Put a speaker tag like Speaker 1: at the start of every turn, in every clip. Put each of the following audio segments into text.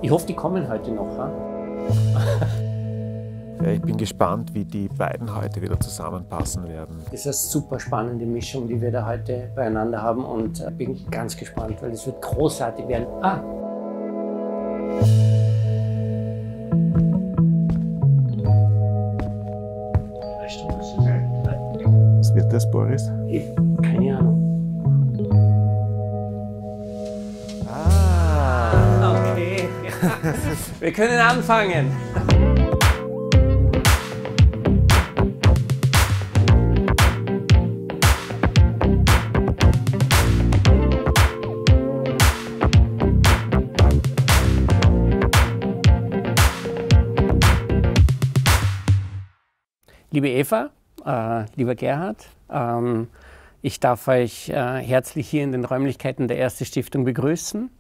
Speaker 1: Ich hoffe, die kommen heute noch.
Speaker 2: Ja, ich bin gespannt, wie die beiden heute wieder zusammenpassen werden.
Speaker 1: Das ist eine super spannende Mischung, die wir da heute beieinander haben, und bin ganz gespannt, weil es wird großartig werden.
Speaker 2: Was wird das, Boris?
Speaker 1: Keine Ahnung. Okay, wir können anfangen. Liebe Eva, lieber Gerhard, ich darf euch herzlich hier in den Räumlichkeiten der Erste-Stiftung begrüßen.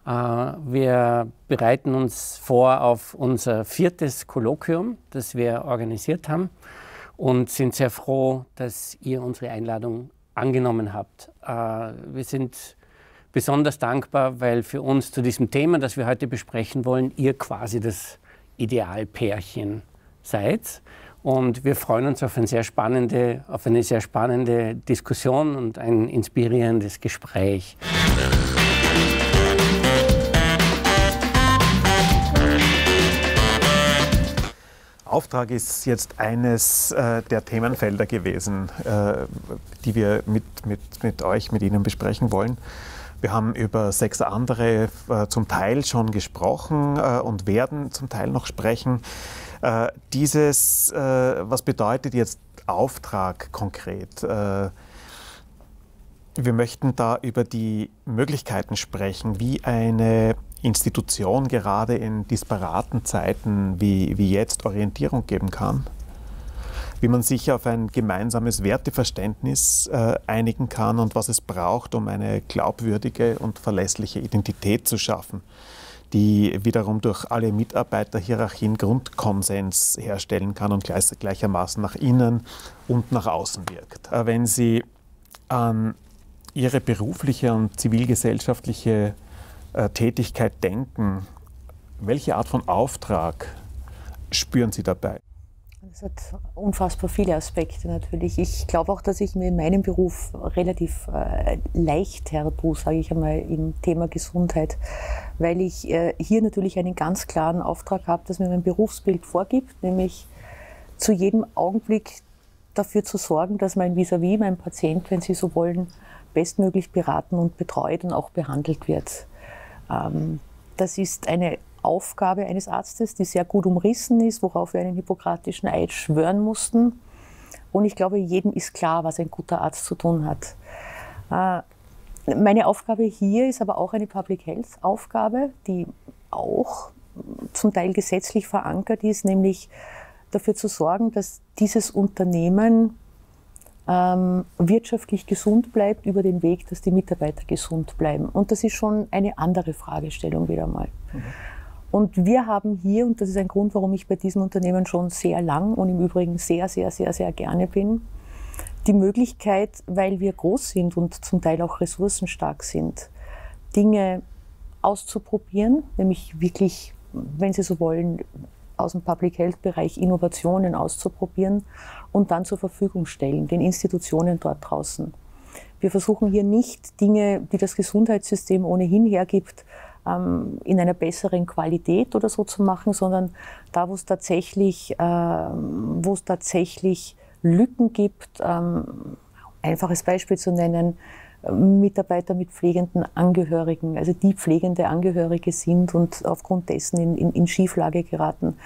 Speaker 1: Wir bereiten uns vor auf unser 4. Kolloquium, das wir organisiert haben, und sind sehr froh, dass ihr unsere Einladung angenommen habt. Wir sind besonders dankbar, weil für uns zu diesem Thema, das wir heute besprechen wollen, ihr quasi das Idealpärchen seid. Und wir freuen uns auf eine sehr spannende Diskussion und ein inspirierendes Gespräch.
Speaker 2: Auftrag ist jetzt eines der Themenfelder gewesen, die wir mit euch, mit Ihnen besprechen wollen. Wir haben über 6 andere zum Teil schon gesprochen und werden zum Teil noch sprechen. Was bedeutet jetzt Auftrag konkret? Wir möchten da über die Möglichkeiten sprechen, wie eine Institution gerade in disparaten Zeiten wie jetzt Orientierung geben kann, wie man sich auf ein gemeinsames Werteverständnis einigen kann und was es braucht, um eine glaubwürdige und verlässliche Identität zu schaffen, die wiederum durch alle Mitarbeiterhierarchien Grundkonsens herstellen kann und gleichermaßen nach innen und nach außen wirkt. Wenn Sie an Ihre berufliche und zivilgesellschaftliche Tätigkeit denken, welche Art von Auftrag spüren Sie dabei?
Speaker 3: Das hat unfassbar viele Aspekte natürlich. Ich glaube auch, dass ich mir in meinem Beruf relativ leicht hertue, sage ich einmal, im Thema Gesundheit, weil ich hier natürlich einen ganz klaren Auftrag habe, das mir mein Berufsbild vorgibt, nämlich zu jedem Augenblick dafür zu sorgen, dass mein Vis-à-vis, mein Patient, wenn Sie so wollen, bestmöglich beraten und betreut und auch behandelt wird. Das ist eine Aufgabe eines Arztes, die sehr gut umrissen ist, worauf wir einen hippokratischen Eid schwören mussten. Und ich glaube, jedem ist klar, was ein guter Arzt zu tun hat. Meine Aufgabe hier ist aber auch eine Public Health Aufgabe, die auch zum Teil gesetzlich verankert ist, nämlich dafür zu sorgen, dass dieses Unternehmen wirtschaftlich gesund bleibt über den Weg, dass die Mitarbeiter gesund bleiben. Und das ist schon eine andere Fragestellung wieder mal. Und wir haben hier, und das ist ein Grund, warum ich bei diesem Unternehmen schon sehr lang und im Übrigen sehr, sehr, sehr, sehr gerne bin, die Möglichkeit, weil wir groß sind und zum Teil auch ressourcenstark sind, Dinge auszuprobieren, nämlich wirklich, wenn Sie so wollen, aus dem Public Health Bereich Innovationen auszuprobieren und dann zur Verfügung stellen, den Institutionen dort draußen. Wir versuchen hier nicht Dinge, die das Gesundheitssystem ohnehin hergibt, in einer besseren Qualität oder so zu machen, sondern da, wo es tatsächlich Lücken gibt, einfaches Beispiel zu nennen, Mitarbeiter mit pflegenden Angehörigen, also die pflegende Angehörige sind und aufgrund dessen in Schieflage geraten,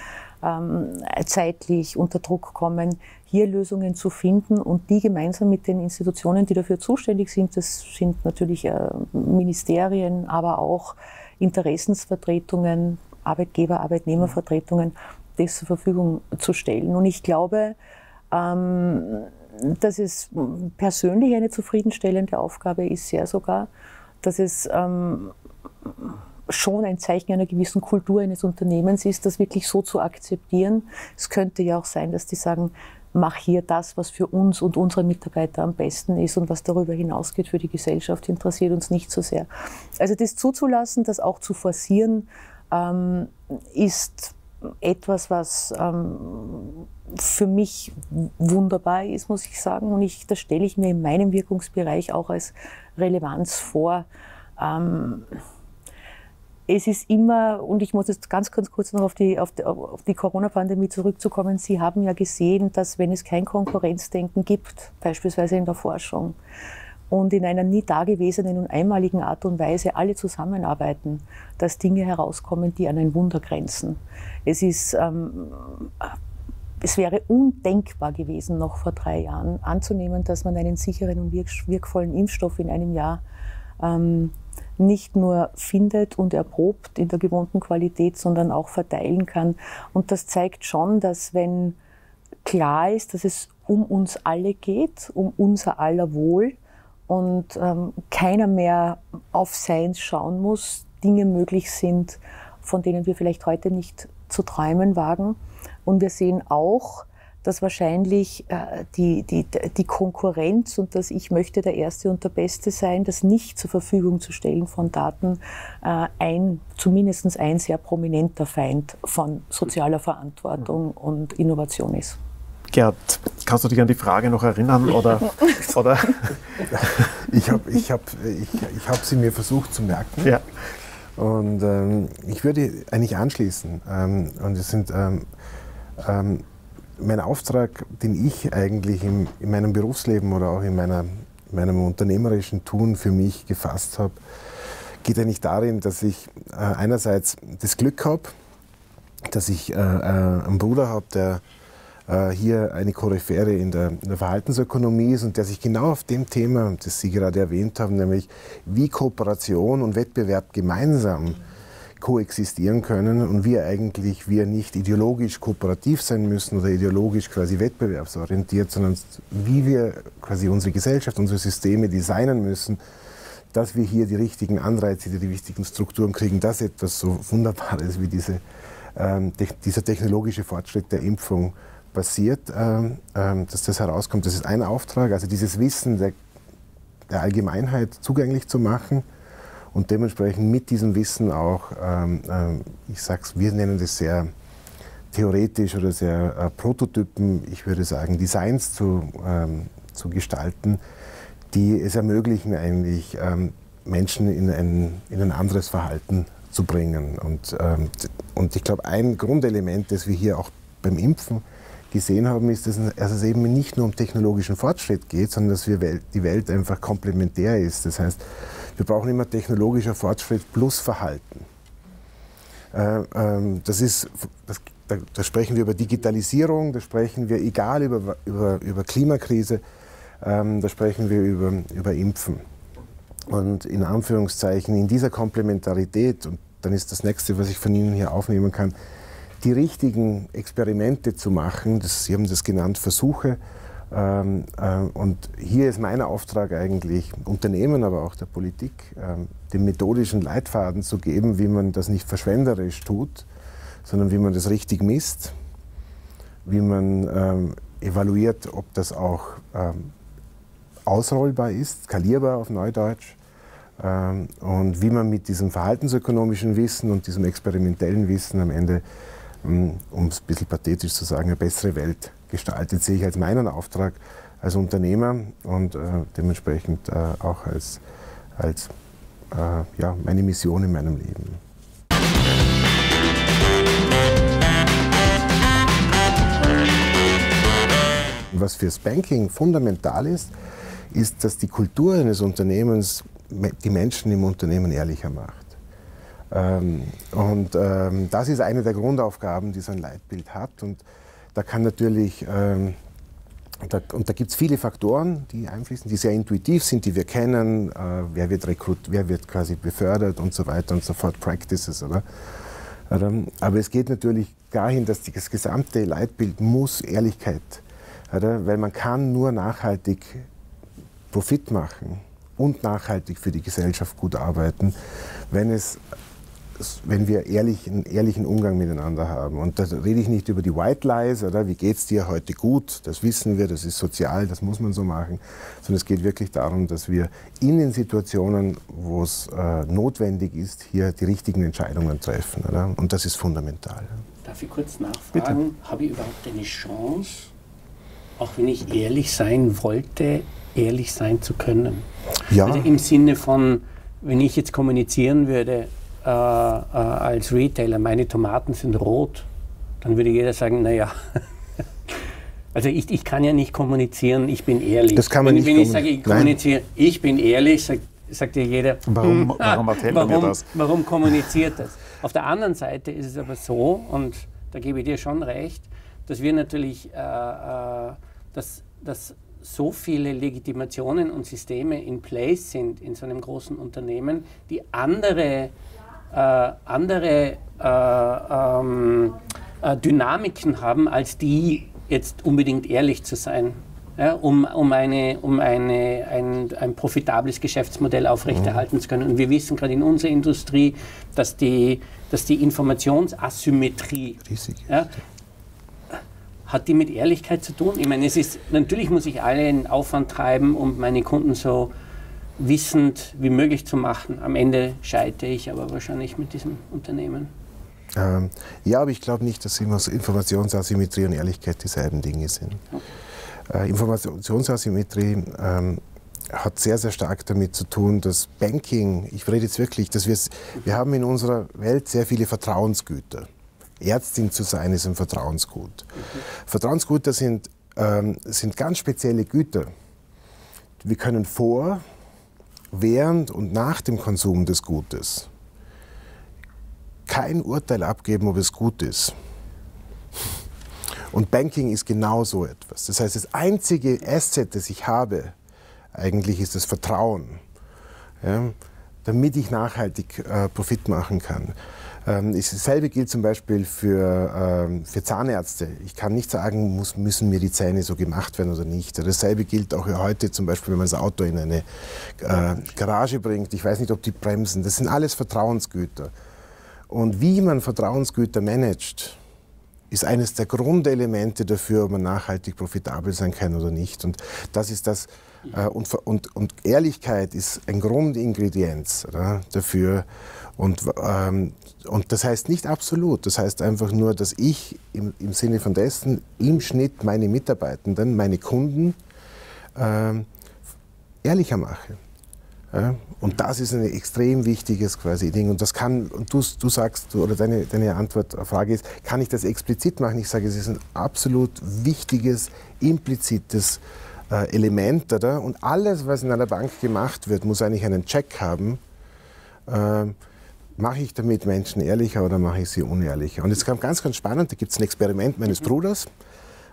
Speaker 3: zeitlich unter Druck kommen, hier Lösungen zu finden und die gemeinsam mit den Institutionen, die dafür zuständig sind, das sind natürlich Ministerien, aber auch Interessensvertretungen, Arbeitgeber, Arbeitnehmervertretungen, das zur Verfügung zu stellen. Und ich glaube, dass es persönlich eine zufriedenstellende Aufgabe ist, sehr sogar, dass es schon ein Zeichen einer gewissen Kultur eines Unternehmens ist, das wirklich so zu akzeptieren. Es könnte ja auch sein, dass die sagen, mach hier das, was für uns und unsere Mitarbeiter am besten ist, und was darüber hinausgeht für die Gesellschaft, interessiert uns nicht so sehr. Also das zuzulassen, das auch zu forcieren, ist etwas, was für mich wunderbar ist, muss ich sagen. Und das stelle ich mir in meinem Wirkungsbereich auch als Relevanz vor. Es ist immer, und ich muss jetzt ganz kurz noch auf die Corona-Pandemie zurückzukommen, Sie haben ja gesehen, dass wenn es kein Konkurrenzdenken gibt, beispielsweise in der Forschung, und in einer nie dagewesenen und einmaligen Art und Weise alle zusammenarbeiten, dass Dinge herauskommen, die an ein Wunder grenzen. Es wäre undenkbar gewesen, noch vor 3 Jahren anzunehmen, dass man einen sicheren und wirkvollen Impfstoff in einem Jahr nicht nur findet und erprobt in der gewohnten Qualität, sondern auch verteilen kann. Und das zeigt schon, dass wenn klar ist, dass es um uns alle geht, um unser aller Wohl, und keiner mehr auf Seins schauen muss, Dinge möglich sind, von denen wir vielleicht heute nicht zu träumen wagen. Und wir sehen auch, dass wahrscheinlich die Konkurrenz und das Ich möchte der Erste und der Beste sein, das nicht zur Verfügung zu stellen von Daten, zumindest ein sehr prominenter Feind von sozialer Verantwortung und Innovation ist.
Speaker 2: Gerd, kannst du dich an die Frage noch erinnern? Oder?
Speaker 4: Ich hab sie mir versucht zu merken.
Speaker 2: Ja.
Speaker 4: Und ich würde eigentlich anschließen. Und es sind mein Auftrag, den ich eigentlich in meinem Berufsleben oder auch in meinem unternehmerischen Tun für mich gefasst habe, geht eigentlich darin, dass ich einerseits das Glück habe, dass ich einen Bruder habe, der hier eine Koryphäre in der Verhaltensökonomie ist und der sich genau auf dem Thema, das Sie gerade erwähnt haben, nämlich wie Kooperation und Wettbewerb gemeinsam koexistieren können und wir nicht ideologisch kooperativ sein müssen oder ideologisch quasi wettbewerbsorientiert, sondern wie wir quasi unsere Gesellschaft, unsere Systeme designen müssen, dass wir hier die richtigen Anreize, die wichtigen Strukturen kriegen, dass etwas so Wunderbares wie dieser technologische Fortschritt der Impfung passiert, dass das herauskommt. Das ist ein Auftrag, also dieses Wissen der Allgemeinheit zugänglich zu machen und dementsprechend mit diesem Wissen auch, ich sag's, wir nennen das sehr theoretisch oder sehr Prototypen, ich würde sagen Designs zu gestalten, die es ermöglichen, eigentlich Menschen in ein anderes Verhalten zu bringen. Und ich glaube, ein Grundelement, das wir hier auch beim Impfen gesehen haben, ist, dass es eben nicht nur um technologischen Fortschritt geht, sondern dass die Welt einfach komplementär ist. Das heißt, wir brauchen immer technologischer Fortschritt plus Verhalten. Da sprechen wir über Digitalisierung, da sprechen wir, egal über Klimakrise, da sprechen wir über Impfen. Und in Anführungszeichen in dieser Komplementarität, und dann ist das Nächste, was ich von Ihnen hier aufnehmen kann, die richtigen Experimente zu machen, Sie haben das genannt, Versuche. Und hier ist mein Auftrag eigentlich, Unternehmen, aber auch der Politik, den methodischen Leitfaden zu geben, wie man das nicht verschwenderisch tut, sondern wie man das richtig misst, wie man evaluiert, ob das auch ausrollbar ist, skalierbar auf Neudeutsch, und wie man mit diesem verhaltensökonomischen Wissen und diesem experimentellen Wissen am Ende, um es ein bisschen pathetisch zu sagen, eine bessere Welt gestaltet, sehe ich als meinen Auftrag als Unternehmer und dementsprechend auch als meine Mission in meinem Leben. Was fürs Banking fundamental ist, dass die Kultur eines Unternehmens die Menschen im Unternehmen ehrlicher macht. Das ist eine der Grundaufgaben, die so ein Leitbild hat. Und da kann natürlich, da gibt es viele Faktoren, die einfließen, die sehr intuitiv sind, die wir kennen. Wer wird quasi befördert und so weiter und so fort, Practices, oder? Aber es geht natürlich dahin, dass das gesamte Leitbild muss Ehrlichkeit, oder? Weil man kann nur nachhaltig Profit machen und nachhaltig für die Gesellschaft gut arbeiten, wenn es wenn wir einen ehrlichen Umgang miteinander haben. Und da rede ich nicht über die White Lies, oder wie geht es dir heute gut, das wissen wir, das ist sozial, das muss man so machen, sondern es geht wirklich darum, dass wir in den Situationen, wo es notwendig ist, hier die richtigen Entscheidungen treffen. Oder? Und das ist fundamental.
Speaker 1: Darf ich kurz nachfragen, habe ich überhaupt eine Chance, auch wenn ich ehrlich sein wollte, ehrlich sein zu können?
Speaker 4: Ja.
Speaker 1: Also im Sinne von, wenn ich jetzt kommunizieren würde als Retailer, meine Tomaten sind rot, dann würde jeder sagen, naja, also ich kann ja nicht kommunizieren, ich bin ehrlich.
Speaker 4: Das kann man nicht
Speaker 1: wenn ich sage, ich kommuniziere, ich bin ehrlich, sagt dir jeder,
Speaker 2: Warum erzählt er mir das?
Speaker 1: Warum kommuniziert das? Auf der anderen Seite ist es aber so, und da gebe ich dir schon recht, dass wir natürlich, dass so viele Legitimationen und Systeme in place sind in so einem großen Unternehmen, die andere Dynamiken haben, als die jetzt unbedingt ehrlich zu sein, ja, um ein profitables Geschäftsmodell aufrechterhalten zu können. Und wir wissen gerade in unserer Industrie, dass die Informationsasymmetrie
Speaker 4: riesig ist.
Speaker 1: Ja, hat die mit Ehrlichkeit zu tun? Ich meine, natürlich muss ich einen Aufwand treiben, um meine Kunden so wissend wie möglich zu machen. Am Ende scheitere ich aber wahrscheinlich mit diesem Unternehmen.
Speaker 4: Ja, aber ich glaube nicht, dass Informationsasymmetrie und Ehrlichkeit dieselben Dinge sind. Okay. Informationsasymmetrie hat sehr, sehr stark damit zu tun, dass Banking, ich rede jetzt wirklich, dass wir haben in unserer Welt sehr viele Vertrauensgüter. Ärztin zu sein ist ein Vertrauensgut. Vertrauensgüter sind ganz spezielle Güter. Wir können vor, während und nach dem Konsum des Gutes kein Urteil abgeben, ob es gut ist. Und Banking ist genau so etwas. Das heißt, das einzige Asset, das ich habe, eigentlich ist das Vertrauen, ja, damit ich nachhaltig Profit machen kann. Dasselbe gilt zum Beispiel für Zahnärzte. Ich kann nicht sagen, müssen mir die Zähne so gemacht werden oder nicht. Dasselbe gilt auch heute zum Beispiel, wenn man das Auto in eine Garage bringt. Ich weiß nicht, ob die bremsen. Das sind alles Vertrauensgüter. Und wie man Vertrauensgüter managt, ist eines der Grundelemente dafür, ob man nachhaltig profitabel sein kann oder nicht. Und das ist das. Und Ehrlichkeit ist ein Grundingredienz, oder, dafür. Und das heißt nicht absolut, das heißt einfach nur, dass ich im Sinne von dessen im Schnitt meine Mitarbeitenden, meine Kunden ehrlicher mache. Ja? Und das ist ein extrem wichtiges quasi Ding. Und das kann, und du sagst, oder deine Frage ist, kann ich das explizit machen? Ich sage, es ist ein absolut wichtiges, implizites Element, oder? Und alles, was in einer Bank gemacht wird, muss eigentlich einen Check haben. Mache ich damit Menschen ehrlicher oder mache ich sie unehrlicher? Und jetzt kam ganz, ganz spannend, da gibt es ein Experiment meines Bruders.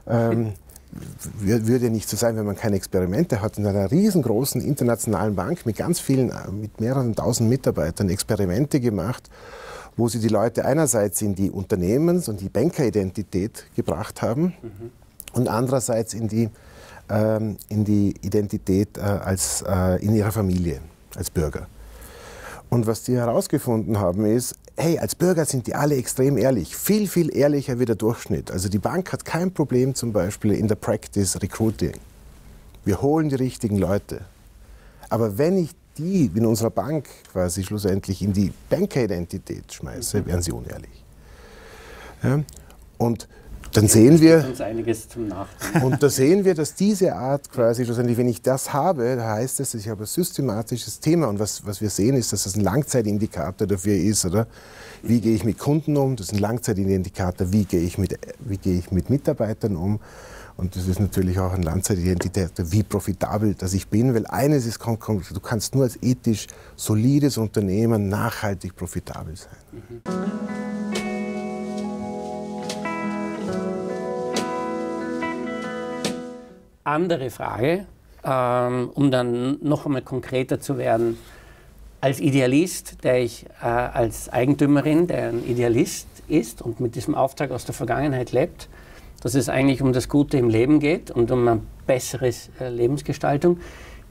Speaker 4: Würde ja nicht so sein, wenn man keine Experimente hat. In einer riesengroßen internationalen Bank mit mit mehreren tausend Mitarbeitern Experimente gemacht, wo sie die Leute einerseits in die Unternehmens- und die Bankeridentität gebracht haben und andererseits in die Identität in ihrer Familie als Bürger. Und was die herausgefunden haben ist, hey, als Bürger sind die alle extrem ehrlich, viel, viel ehrlicher wie der Durchschnitt. Also die Bank hat kein Problem zum Beispiel in der Practice Recruiting. Wir holen die richtigen Leute. Aber wenn ich die in unserer Bank quasi schlussendlich in die Banker-Identität schmeiße, werden sie unehrlich. Ja? Und dann sehen wir,
Speaker 1: uns einiges zum Nachdenken.
Speaker 4: und da sehen wir, dass diese Art quasi schlussendlich, wenn ich das habe, heißt es, ich habe ein systematisches Thema. Und was wir sehen, ist, dass das ein Langzeitindikator dafür ist, oder? Wie gehe ich mit Kunden um? Das ist ein Langzeitindikator, wie gehe ich mit Mitarbeitern um? Und das ist natürlich auch ein Langzeitindikator, wie profitabel dass ich bin. Weil eines ist, du kannst nur als ethisch solides Unternehmen nachhaltig profitabel sein.
Speaker 1: Andere Frage, um dann noch einmal konkreter zu werden. Als Idealist, als Eigentümerin, der ein Idealist ist und mit diesem Auftrag aus der Vergangenheit lebt, dass es eigentlich um das Gute im Leben geht und um eine bessere Lebensgestaltung,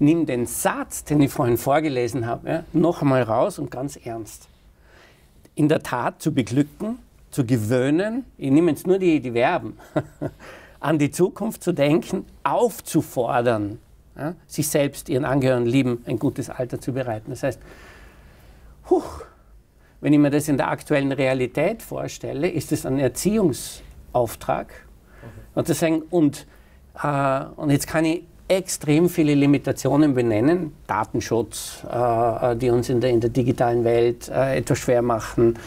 Speaker 1: nimm den Satz, den ich vorhin vorgelesen habe, noch einmal raus und ganz ernst. in der Tat zu beglücken, zu gewöhnen, ich nehme jetzt nur die Verben, an die Zukunft zu denken, aufzufordern, ja, sich selbst, ihren Angehörigen, Lieben ein gutes Alter zu bereiten. Das heißt, wenn ich mir das in der aktuellen Realität vorstelle, ist es ein Erziehungsauftrag. Und jetzt kann ich extrem viele Limitationen benennen, Datenschutz, die uns in der digitalen Welt etwas schwer machen.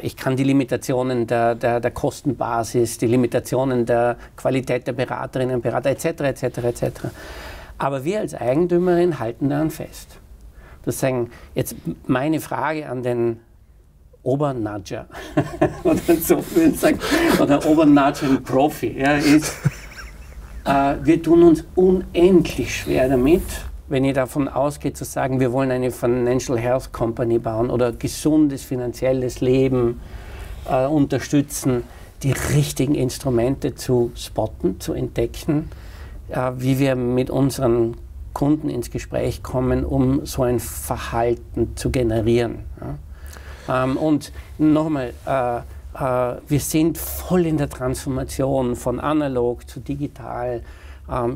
Speaker 1: Ich kann die Limitationen der Kostenbasis, die Limitationen der Qualität der Beraterinnen und Berater etc. Aber wir als Eigentümerin halten daran fest. Das sagen, jetzt meine Frage an den Obernudger oder so würde ich sagen, oder Obernudging-Profi, ja, ist, wir tun uns unendlich schwer damit, wenn ihr davon ausgeht, zu sagen, wir wollen eine Financial Health Company bauen oder gesundes finanzielles Leben unterstützen, die richtigen Instrumente zu spotten, zu entdecken, wie wir mit unseren Kunden ins Gespräch kommen, um so ein Verhalten zu generieren. Ja. Und nochmal, wir sind voll in der Transformation von analog zu digital.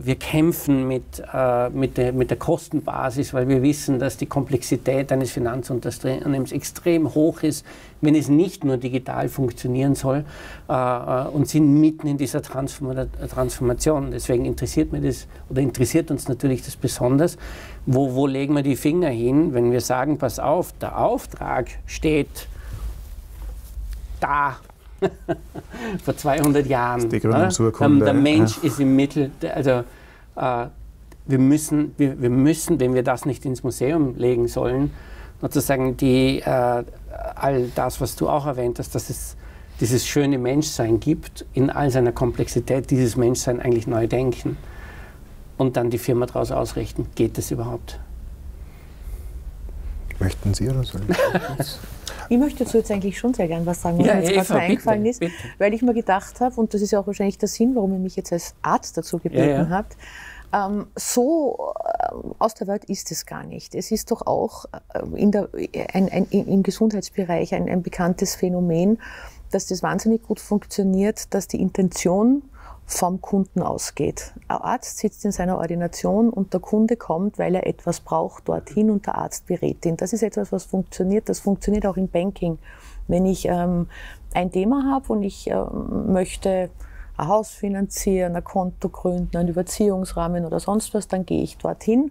Speaker 1: Wir kämpfen mit der Kostenbasis, weil wir wissen, dass die Komplexität eines Finanzunternehmens extrem hoch ist, wenn es nicht nur digital funktionieren soll, und sind mitten in dieser Transformation. Deswegen interessiert uns natürlich das besonders, wo legen wir die Finger hin, wenn wir sagen, pass auf, der Auftrag steht da vor 200 Jahren.
Speaker 2: Die Gründungsurkunde.
Speaker 1: Der Mensch ist im Mittel. Also wir müssen, wenn wir das nicht ins Museum legen sollen, sozusagen all das, was du auch erwähnt hast, dass es dieses schöne Menschsein gibt, in all seiner Komplexität, dieses Menschsein eigentlich neu denken und dann die Firma daraus ausrichten. Geht das überhaupt?
Speaker 4: Möchten Sie oder soll ich?
Speaker 3: Ich möchte dazu jetzt eigentlich schon sehr gern was sagen, was
Speaker 1: Ja,
Speaker 3: mir jetzt gerade eingefallen ist,
Speaker 1: bitte.
Speaker 3: weil ich mir gedacht habe, und das ist ja auch wahrscheinlich der Sinn, warum ihr mich jetzt als Arzt dazu gebeten habt, aus der Welt ist es gar nicht. Es ist doch auch im Gesundheitsbereich ein bekanntes Phänomen, dass das wahnsinnig gut funktioniert, dass die Intention vom Kunden ausgeht. Ein Arzt sitzt in seiner Ordination und der Kunde kommt, weil er etwas braucht, dorthin und der Arzt berät ihn. Das ist etwas, was funktioniert. Das funktioniert auch im Banking. Wenn ich ein Thema habe und ich möchte ein Haus finanzieren, ein Konto gründen, einen Überziehungsrahmen oder sonst was, dann gehe ich dorthin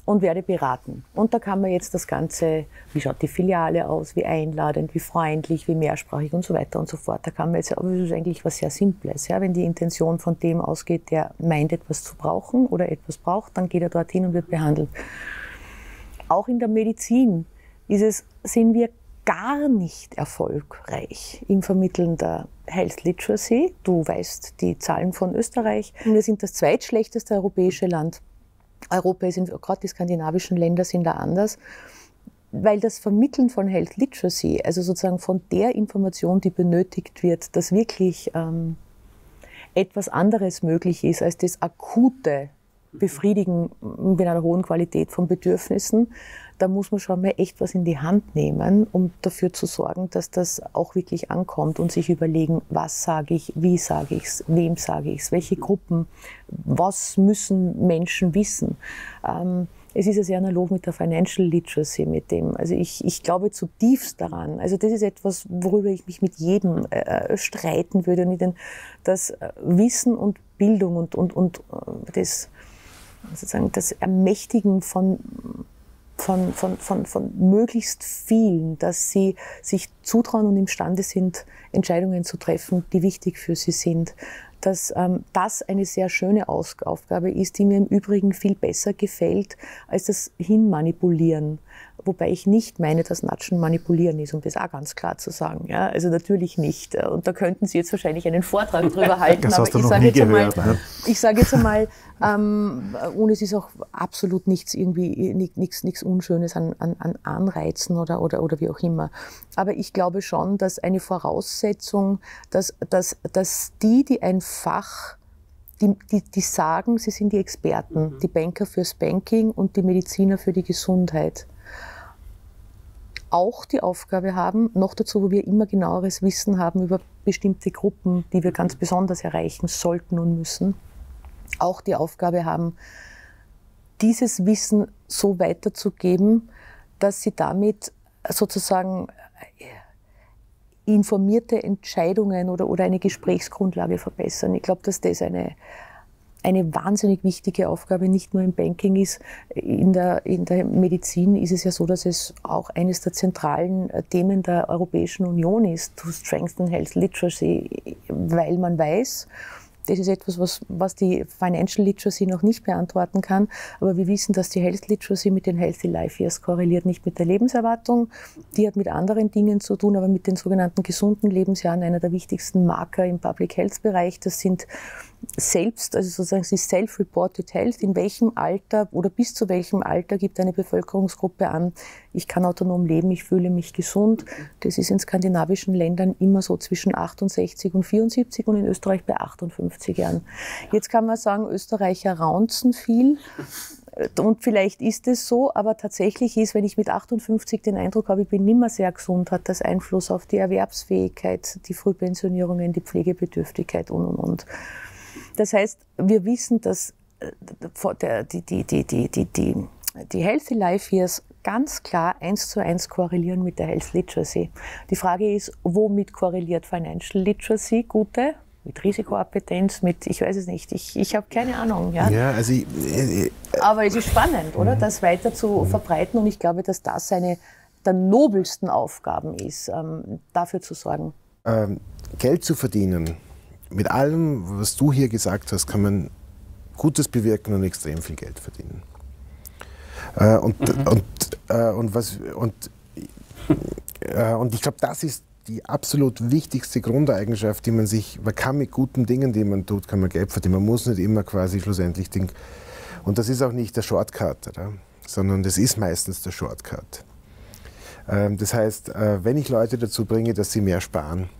Speaker 3: und werde beraten. Und da kann man jetzt das Ganze, wie schaut die Filiale aus, wie einladend, wie freundlich, wie mehrsprachig und so weiter und so fort. Da kann man jetzt, aber das ist eigentlich was sehr Simples. Ja? Wenn die Intention von dem ausgeht, der meint, etwas zu brauchen oder etwas braucht, dann geht er dorthin und wird behandelt. Auch in der Medizin sind wir gar nicht erfolgreich im Vermitteln der Health Literacy. Du weißt die Zahlen von Österreich. Wir sind das zweitschlechteste europäische Land. Europa ist, gerade die skandinavischen Länder sind da anders, weil das Vermitteln von Health Literacy, also sozusagen von der Information, die benötigt wird, dass wirklich etwas anderes möglich ist als das akute Befriedigen mit einer hohen Qualität von Bedürfnissen, da muss man schon mal echt was in die Hand nehmen, um dafür zu sorgen, dass das auch wirklich ankommt und sich überlegen, was sage ich, wie sage ich es, wem sage ich es, welche Gruppen, was müssen Menschen wissen. Es ist ja sehr analog mit der Financial Literacy, mit dem, also ich glaube zutiefst daran, also das ist etwas, worüber ich mich mit jedem streiten würde, und das Wissen und Bildung und das, sozusagen das Ermächtigen von möglichst vielen, dass sie sich zutrauen und imstande sind, Entscheidungen zu treffen, die wichtig für sie sind. Dass das eine sehr schöne Aufgabe ist, die mir im Übrigen viel besser gefällt als das Hinmanipulieren. Wobei ich nicht meine, dass Natschen manipulieren ist, um das auch ganz klar zu sagen. Ja, also natürlich nicht. Und da könnten Sie jetzt wahrscheinlich einen Vortrag drüber halten.
Speaker 2: Das hast
Speaker 3: aber
Speaker 2: du noch nie gehört.
Speaker 3: Ich sage jetzt einmal, und es ist auch absolut nichts Unschönes an Anreizen oder wie auch immer. Aber ich glaube schon, dass eine Voraussetzung, dass die ein Fach, die sagen, sie sind die Experten, die Banker fürs Banking und die Mediziner für die Gesundheit. auch die Aufgabe haben, noch dazu, wo wir immer genaueres Wissen haben über bestimmte Gruppen, die wir ganz besonders erreichen sollten und müssen, auch die Aufgabe haben, dieses Wissen so weiterzugeben, dass sie damit sozusagen informierte Entscheidungen oder eine Gesprächsgrundlage verbessern. Ich glaube, dass das eine wahnsinnig wichtige Aufgabe nicht nur im Banking ist. In der Medizin ist es ja so, dass es auch eines der zentralen Themen der Europäischen Union ist, to strengthen health literacy, weil man weiß, das ist etwas, was die Financial Literacy noch nicht beantworten kann. Aber wir wissen, dass die Health Literacy mit den Healthy Life Years korreliert, nicht mit der Lebenserwartung. Die hat mit anderen Dingen zu tun, aber mit den sogenannten gesunden Lebensjahren, einer der wichtigsten Marker im Public Health Bereich. Das sind selbst, also sozusagen die Self-Reported Health, in welchem Alter oder bis zu welchem Alter gibt eine Bevölkerungsgruppe an, ich kann autonom leben, ich fühle mich gesund. Das ist in skandinavischen Ländern immer so zwischen 68 und 74 und in Österreich bei 58 Jahren. Jetzt kann man sagen, Österreicher raunzen viel. Und vielleicht ist es so, aber tatsächlich ist, wenn ich mit 58 den Eindruck habe, ich bin nicht mehr sehr gesund, hat das Einfluss auf die Erwerbsfähigkeit, die Frühpensionierungen, die Pflegebedürftigkeit und. Das heißt, wir wissen, dass die Healthy Life Years ganz klar 1:1 korrelieren mit der Health Literacy. Die Frage ist, womit korreliert Financial Literacy gute? Mit Risikoappetenz, mit, ich weiß es nicht, ich habe keine Ahnung. Ja,
Speaker 4: ja also
Speaker 3: aber es ist spannend, oder? Das weiter zu verbreiten und ich glaube, dass das eine der nobelsten Aufgaben ist, dafür zu sorgen.
Speaker 4: Geld zu verdienen. Mit allem, was du hier gesagt hast, kann man Gutes bewirken und extrem viel Geld verdienen. Und ich glaube, das ist die absolut wichtigste Grundeigenschaft, man kann mit guten Dingen, die man tut, kann man Geld verdienen. Man muss nicht immer quasi schlussendlich und das ist auch nicht der Shortcut, oder? Sondern das ist meistens der Shortcut. Das heißt, wenn ich Leute dazu bringe, dass sie mehr sparen,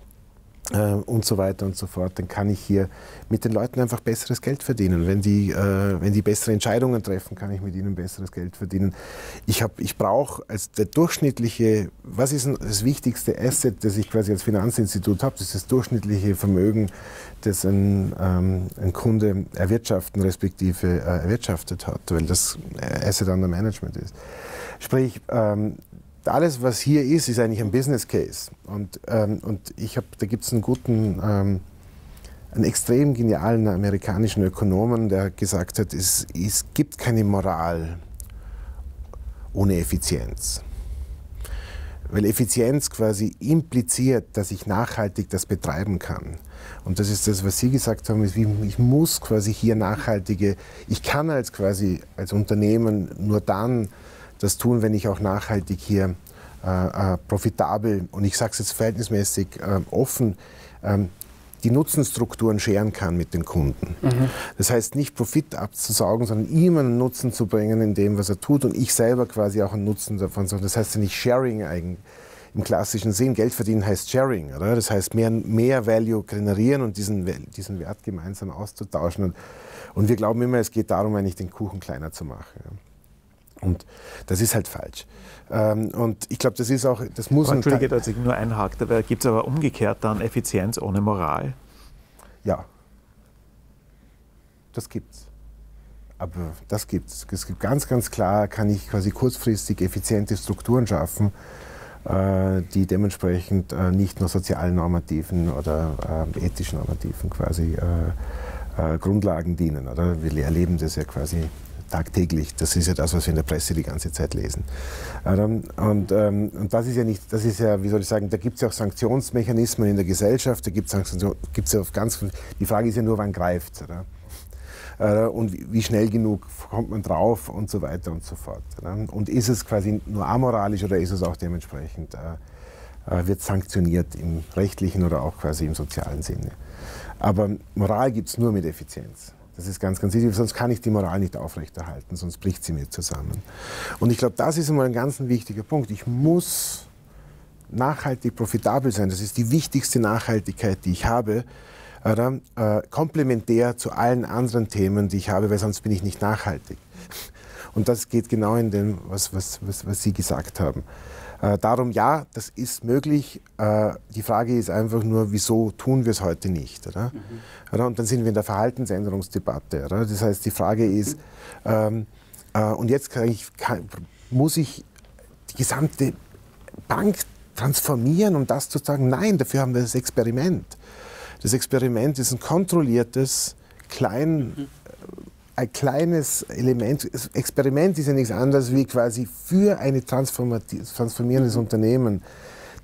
Speaker 4: und so weiter und so fort, dann kann ich hier mit den Leuten einfach besseres Geld verdienen. Wenn die bessere Entscheidungen treffen, kann ich mit ihnen besseres Geld verdienen. Ich brauche als der durchschnittliche, was ist das wichtigste Asset, das ich quasi als Finanzinstitut habe, das ist das durchschnittliche Vermögen, das ein Kunde erwirtschaften respektive erwirtschaftet hat, weil das Asset under Management ist. Sprich, alles, was hier ist eigentlich ein Business Case. Und da gibt es einen extrem genialen amerikanischen Ökonomen, der gesagt hat, es gibt keine Moral ohne Effizienz. Weil Effizienz quasi impliziert, dass ich nachhaltig das betreiben kann. Und das ist das, was Sie gesagt haben, ich muss quasi hier ich kann als Unternehmen nur dann das tun, wenn ich auch nachhaltig hier profitabel und ich sage es jetzt verhältnismäßig offen, die Nutzenstrukturen scheren kann mit den Kunden. Mhm. Das heißt, nicht Profit abzusaugen, sondern ihm einen Nutzen zu bringen in dem, was er tut und ich selber quasi auch einen Nutzen davon. Das heißt ja nicht Sharing eigentlich im klassischen Sinn. Geld verdienen heißt Sharing, oder? Das heißt mehr Value generieren und diesen Wert gemeinsam auszutauschen. Und wir glauben immer, es geht darum, eigentlich den Kuchen kleiner zu machen. Ja. Und das ist halt falsch. Und ich glaube, das ist auch, das muss...
Speaker 2: Entschuldige, dass ich nur einhake, da gibt es aber umgekehrt dann Effizienz ohne Moral?
Speaker 4: Ja, das gibt's. Aber das gibt's. Es gibt ganz, ganz klar, kann ich quasi kurzfristig effiziente Strukturen schaffen, die dementsprechend nicht nur sozialen Normativen oder ethischen Normativen quasi Grundlagen dienen. Oder? Wir erleben das ja quasi tagtäglich. Das ist ja das, was wir in der Presse die ganze Zeit lesen. Und das ist ja nicht, das ist ja, wie soll ich sagen, da gibt es ja auch Sanktionsmechanismen in der Gesellschaft, da gibt's ja die Frage ist ja nur, wann greift es. Und wie schnell genug kommt man drauf und so weiter und so fort. Und ist es quasi nur amoralisch oder ist es auch dementsprechend, wird sanktioniert im rechtlichen oder auch quasi im sozialen Sinne. Aber Moral gibt es nur mit Effizienz. Das ist ganz, ganz wichtig, sonst kann ich die Moral nicht aufrechterhalten, sonst bricht sie mir zusammen. Und ich glaube, das ist einmal ein ganz wichtiger Punkt. Ich muss nachhaltig profitabel sein. Das ist die wichtigste Nachhaltigkeit, die ich habe, komplementär zu allen anderen Themen, die ich habe, weil sonst bin ich nicht nachhaltig. Und das geht genau in dem, was Sie gesagt haben. Darum ja, das ist möglich. Die Frage ist einfach nur, wieso tun wir es heute nicht? Oder? Und dann sind wir in der Verhaltensänderungsdebatte. Oder? Das heißt, die Frage ist, und jetzt muss ich die gesamte Bank transformieren, um das zu sagen? Nein, dafür haben wir das Experiment. Das Experiment ist ein kontrolliertes, ein kleines Element. Das Experiment ist ja nichts anderes wie quasi für ein transformierendes Unternehmen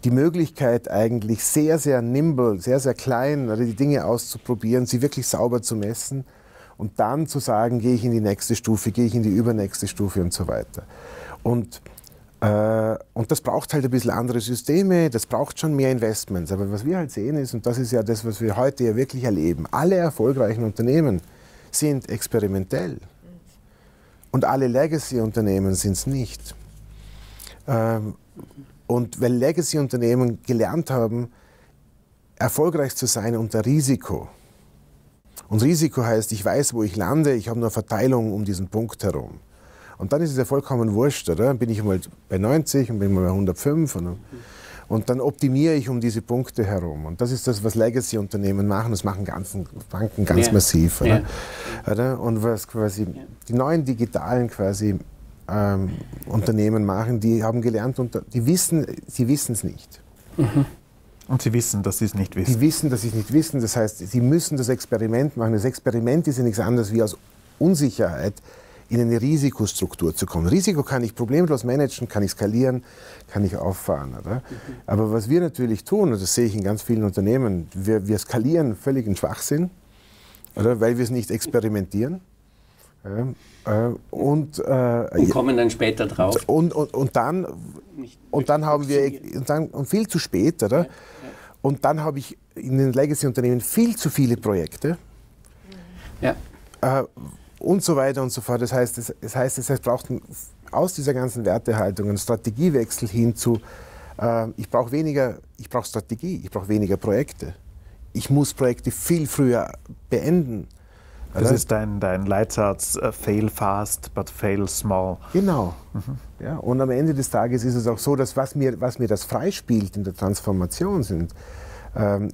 Speaker 4: die Möglichkeit eigentlich sehr, sehr nimble, sehr, sehr klein, die Dinge auszuprobieren, sie wirklich sauber zu messen und dann zu sagen, gehe ich in die nächste Stufe, gehe ich in die übernächste Stufe und so weiter. Und das braucht halt ein bisschen andere Systeme, das braucht schon mehr Investments. Aber was wir halt sehen ist, und das ist ja das, was wir heute ja wirklich erleben, alle erfolgreichen Unternehmen sind experimentell. Und alle Legacy-Unternehmen sind es nicht. Und weil Legacy-Unternehmen gelernt haben, erfolgreich zu sein unter Risiko. Und Risiko heißt, ich weiß, wo ich lande, ich habe nur Verteilung um diesen Punkt herum. Und dann ist es ja vollkommen wurscht, oder? Dann bin ich mal bei 90 und bin mal bei 105 und dann optimiere ich um diese Punkte herum. Und das ist das, was Legacy-Unternehmen machen. Das machen Banken ganz massiv. Oder? Oder? Und was quasi die neuen digitalen quasi Unternehmen machen, die haben gelernt, und sie wissen es nicht.
Speaker 2: Und sie wissen, dass sie es nicht wissen.
Speaker 4: Die wissen, dass sie es nicht wissen. Das heißt, sie müssen das Experiment machen. Das Experiment ist ja nichts anderes wie aus Unsicherheit in eine Risikostruktur zu kommen. Risiko kann ich problemlos managen, kann ich skalieren, kann ich auffahren. Oder? Aber was wir natürlich tun, und das sehe ich in ganz vielen Unternehmen, wir skalieren völlig in Schwachsinn, oder? Weil wir es nicht experimentieren. Und
Speaker 1: kommen dann später drauf.
Speaker 4: Und dann haben wir, und viel zu spät, oder? Und dann habe ich in den Legacy-Unternehmen viel zu viele Projekte. Und so weiter und so fort. Das heißt, es braucht aus dieser ganzen Wertehaltung einen Strategiewechsel hin zu, ich brauche Strategie, ich brauche weniger Projekte. Ich muss Projekte viel früher beenden.
Speaker 2: Das ist dein Leitsatz, fail fast, but fail small.
Speaker 4: Genau. Ja, und am Ende des Tages ist es auch so, dass was mir das freispielt in der Transformation sind,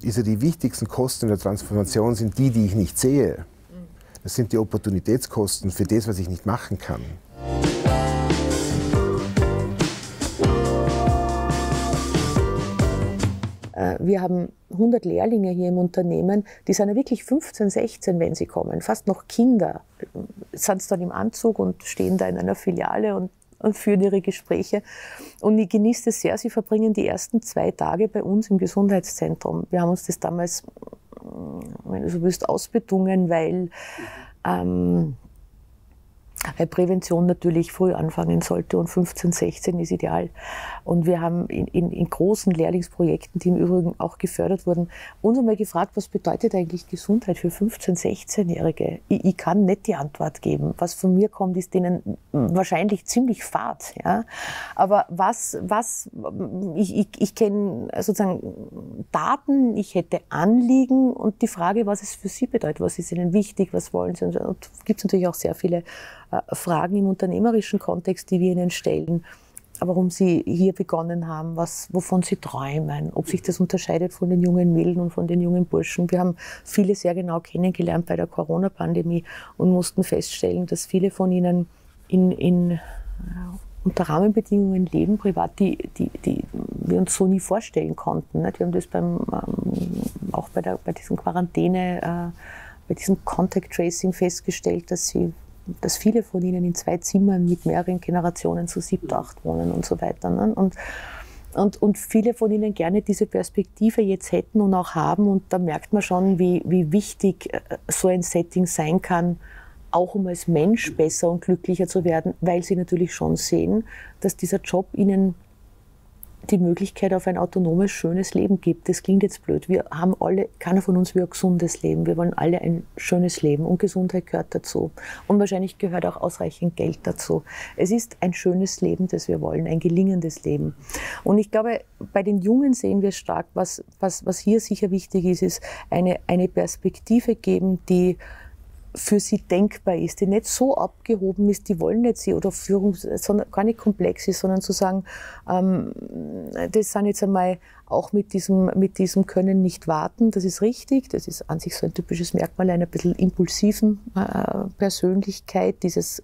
Speaker 4: ist ja die wichtigsten Kosten in der Transformation sind die ich nicht sehe. Das sind die Opportunitätskosten für das, was ich nicht machen kann.
Speaker 3: Wir haben 100 Lehrlinge hier im Unternehmen, die sind ja wirklich 15, 16, wenn sie kommen, fast noch Kinder, sind dann im Anzug und stehen da in einer Filiale und führen ihre Gespräche. Und ich genieße es sehr, sie verbringen die ersten 2 Tage bei uns im Gesundheitszentrum. Wir haben uns das damals, wenn du so willst, ausbedungen, weil Prävention natürlich früh anfangen sollte und 15, 16 ist ideal. Und wir haben in großen Lehrlingsprojekten, die im Übrigen auch gefördert wurden, uns einmal gefragt, was bedeutet eigentlich Gesundheit für 15-, 16-Jährige? Ich kann nicht die Antwort geben. Was von mir kommt, ist denen wahrscheinlich ziemlich fad. Ja? Aber ich kenne sozusagen Daten, ich hätte Anliegen und die Frage, was es für sie bedeutet, was ist ihnen wichtig, was wollen sie. Und gibt es natürlich auch sehr viele Fragen im unternehmerischen Kontext, die wir ihnen stellen, warum sie hier begonnen haben, wovon sie träumen, ob sich das unterscheidet von den jungen Mädchen und von den jungen Burschen. Wir haben viele sehr genau kennengelernt bei der Corona-Pandemie und mussten feststellen, dass viele von ihnen unter Rahmenbedingungen leben, privat, die wir uns so nie vorstellen konnten. Wir haben das auch bei diesen Quarantäne, bei diesem Contact Tracing festgestellt, dass viele von ihnen in 2 Zimmern mit mehreren Generationen zu 7, 8 wohnen und so weiter. Ne? Und viele von ihnen gerne diese Perspektive jetzt hätten und auch haben. Und da merkt man schon, wie wichtig so ein Setting sein kann, auch um als Mensch besser und glücklicher zu werden, weil sie natürlich schon sehen, dass dieser Job ihnen die Möglichkeit auf ein autonomes, schönes Leben gibt. Das klingt jetzt blöd. Wir haben alle, keiner von uns will ein gesundes Leben. Wir wollen alle ein schönes Leben und Gesundheit gehört dazu. Und wahrscheinlich gehört auch ausreichend Geld dazu. Es ist ein schönes Leben, das wir wollen, ein gelingendes Leben. Und ich glaube, bei den Jungen sehen wir stark, was hier sicher wichtig ist eine Perspektive geben, die für sie denkbar ist, die nicht so abgehoben ist, die wollen nicht sie oder Führung, sondern gar nicht komplex ist, sondern zu sagen, das sind jetzt einmal auch mit diesem Können nicht warten, das ist richtig, das ist an sich so ein typisches Merkmal einer ein bisschen impulsiven Persönlichkeit, dieses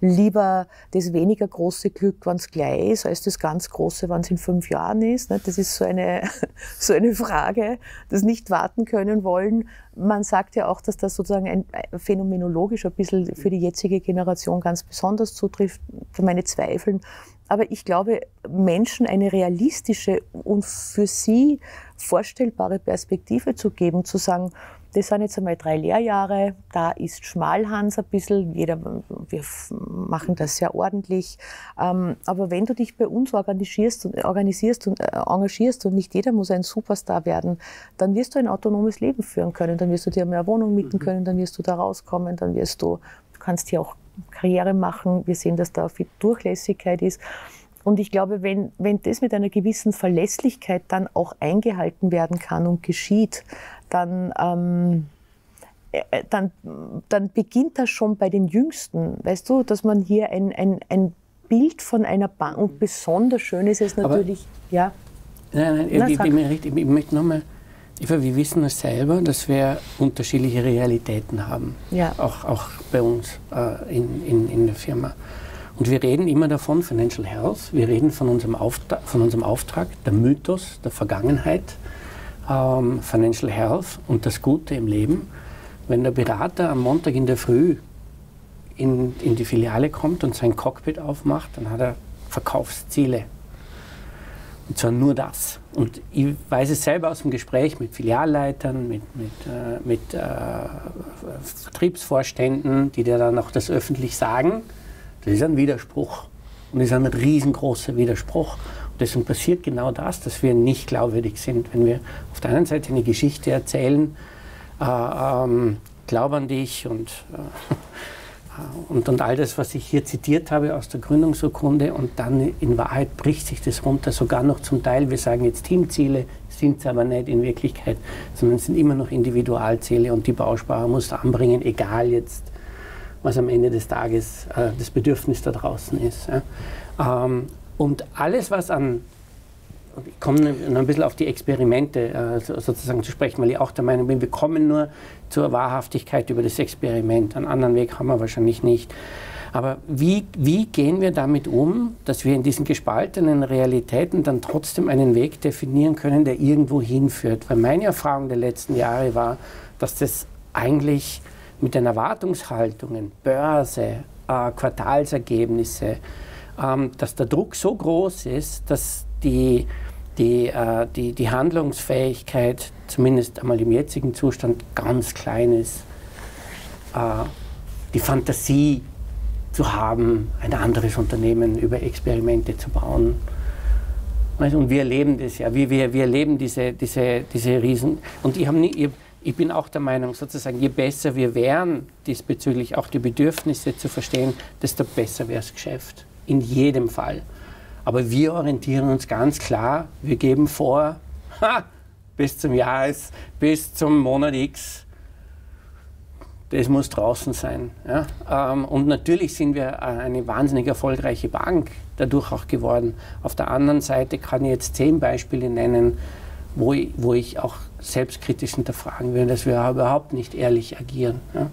Speaker 3: lieber das weniger große Glück, wenn es gleich ist, als das ganz große, wenn es in 5 Jahren ist. Das ist so eine Frage, das nicht warten können wollen. Man sagt ja auch, dass das sozusagen phänomenologisch ein bisschen für die jetzige Generation ganz besonders zutrifft, für meine Zweifeln. Aber ich glaube, Menschen eine realistische und für sie vorstellbare Perspektive zu geben, zu sagen, das sind jetzt einmal 3 Lehrjahre, da ist Schmalhans ein bisschen, wir machen das sehr ordentlich. Aber wenn du dich bei uns organisierst und engagierst und nicht jeder muss ein Superstar werden, dann wirst du ein autonomes Leben führen können, dann wirst du dir mehr Wohnung mieten können, dann wirst du da rauskommen, dann du kannst hier auch Karriere machen. Wir sehen, dass da viel Durchlässigkeit ist. Und ich glaube, wenn das mit einer gewissen Verlässlichkeit dann auch eingehalten werden kann und geschieht, dann beginnt das schon bei den Jüngsten. Weißt du, dass man hier ein Bild von einer Bank, und besonders schön ist es natürlich, aber, ja.
Speaker 1: Nein, ich möchte nochmal, wir wissen es selber, dass wir unterschiedliche Realitäten haben, ja. Auch bei uns in der Firma. Und wir reden immer davon, Financial Health, wir reden von unserem Auftrag, der Mythos der Vergangenheit, Financial Health und das Gute im Leben. Wenn der Berater am Montag in der Früh in die Filiale kommt und sein Cockpit aufmacht, dann hat er Verkaufsziele. Und zwar nur das. Und ich weiß es selber aus dem Gespräch mit Filialleitern, mit Vertriebsvorständen, die dir dann auch das öffentlich sagen. Das ist ein Widerspruch. Und das ist ein riesengroßer Widerspruch. Und deswegen passiert genau das, dass wir nicht glaubwürdig sind. Wenn wir auf der einen Seite eine Geschichte erzählen, glaub an dich und all das, was ich hier zitiert habe aus der Gründungsurkunde, und dann in Wahrheit bricht sich das runter, sogar noch zum Teil, wir sagen jetzt Teamziele, sind es aber nicht in Wirklichkeit, sondern es sind immer noch Individualziele, und die Bausparer muss da anbringen, egal jetzt, was am Ende des Tages das Bedürfnis da draußen ist. Ja. Und alles, was an, ich komme noch ein bisschen auf die Experimente sozusagen zu sprechen, weil ich auch der Meinung bin, wir kommen nur zur Wahrhaftigkeit über das Experiment. Einen anderen Weg haben wir wahrscheinlich nicht. Aber wie gehen wir damit um, dass wir in diesen gespaltenen Realitäten dann trotzdem einen Weg definieren können, der irgendwo hinführt? Weil meine Erfahrung der letzten Jahre war, dass das eigentlich mit den Erwartungshaltungen, Börse, Quartalsergebnisse, dass der Druck so groß ist, dass die Handlungsfähigkeit, zumindest einmal im jetzigen Zustand, ganz klein ist. Die Fantasie zu haben, ein anderes Unternehmen über Experimente zu bauen. Und wir erleben das ja, wir erleben diese Riesen. Und ich bin auch der Meinung, sozusagen, je besser wir wären, diesbezüglich auch die Bedürfnisse zu verstehen, desto besser wäre das Geschäft. In jedem Fall. Aber wir orientieren uns ganz klar, wir geben vor, bis zum Monat X, das muss draußen sein. Ja? Und natürlich sind wir eine wahnsinnig erfolgreiche Bank dadurch auch geworden. Auf der anderen Seite kann ich jetzt 10 Beispiele nennen, wo ich auch selbstkritisch hinterfragen würde, dass wir überhaupt nicht ehrlich agieren. Ja?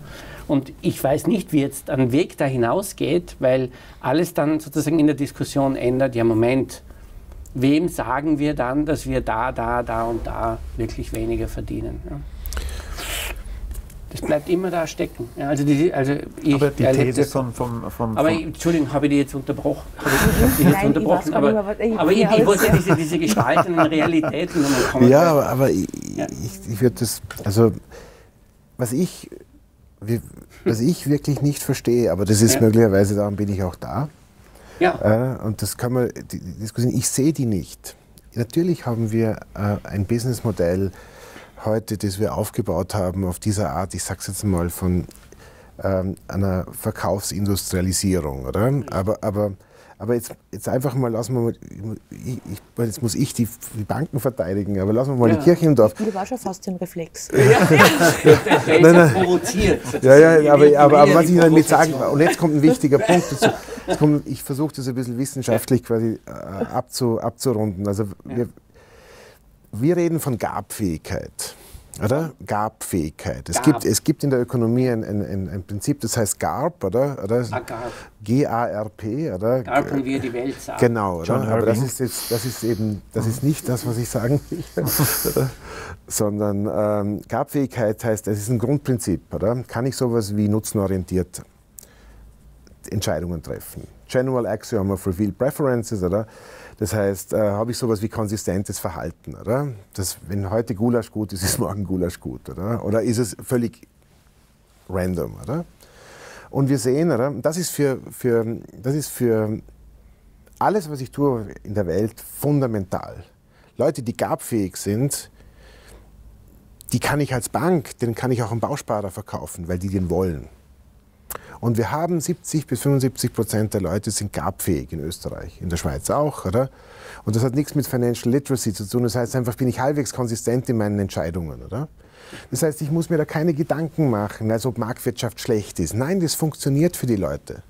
Speaker 1: Und ich weiß nicht, wie jetzt ein Weg da hinausgeht, weil alles dann sozusagen in der Diskussion ändert. Ja, Moment, wem sagen wir dann, dass wir da und da wirklich weniger verdienen? Ja? Das bleibt immer da stecken. Ja, aber die These von aber Entschuldigung, habe ich die jetzt unterbrochen? Aber ich wollte diese gespaltenen Realitäten nochmal kommen.
Speaker 4: Ja, aber ich würde das, also was ich wirklich nicht verstehe, aber das ist möglicherweise, darum bin ich auch da. Ja. Und das kann man diskutieren. Ich sehe die nicht. Natürlich haben wir ein Businessmodell heute, das wir aufgebaut haben auf dieser Art, ich sage es jetzt mal, von einer Verkaufsindustrialisierung, oder? Aber Aber jetzt einfach mal, lassen wir mal, jetzt muss ich die Banken verteidigen, aber lassen wir mal die Kirche im Dorf.
Speaker 3: Du war schon fast ein Reflex.
Speaker 1: Ja, provoziert.
Speaker 4: Ja, aber was ich damit sagen will, und jetzt kommt ein wichtiger Punkt dazu. Ich versuche das ein bisschen wissenschaftlich quasi abzurunden. Also wir reden von Gabfähigkeit. Oder? Gabfähigkeit. Es gibt in der Ökonomie ein Prinzip, das heißt GARP, oder? G-A-R-P, oder?
Speaker 1: GARPen wir die Welt sagen.
Speaker 4: Genau, oder? Aber das ist nicht das, was ich sagen will, sondern Gabfähigkeit heißt, es ist ein Grundprinzip, oder? Kann ich sowas wie nutzenorientiert Entscheidungen treffen? General Axiom of Revealed Preferences, oder? Das heißt, habe ich sowas wie konsistentes Verhalten, oder? Wenn heute Gulasch gut ist, ist morgen Gulasch gut, oder? Oder ist es völlig random, oder? Und wir sehen, oder? Das ist für alles, was ich tue in der Welt, fundamental. Leute, die gabfähig sind, die kann ich als Bank, denen kann ich auch einen Bausparer verkaufen, weil die den wollen. Und wir haben 70-75% der Leute sind gabfähig in Österreich, in der Schweiz auch, oder? Und das hat nichts mit Financial Literacy zu tun. Das heißt einfach, bin ich halbwegs konsistent in meinen Entscheidungen, oder? Das heißt, ich muss mir da keine Gedanken machen, als ob Marktwirtschaft schlecht ist. Nein, das funktioniert für die Leute,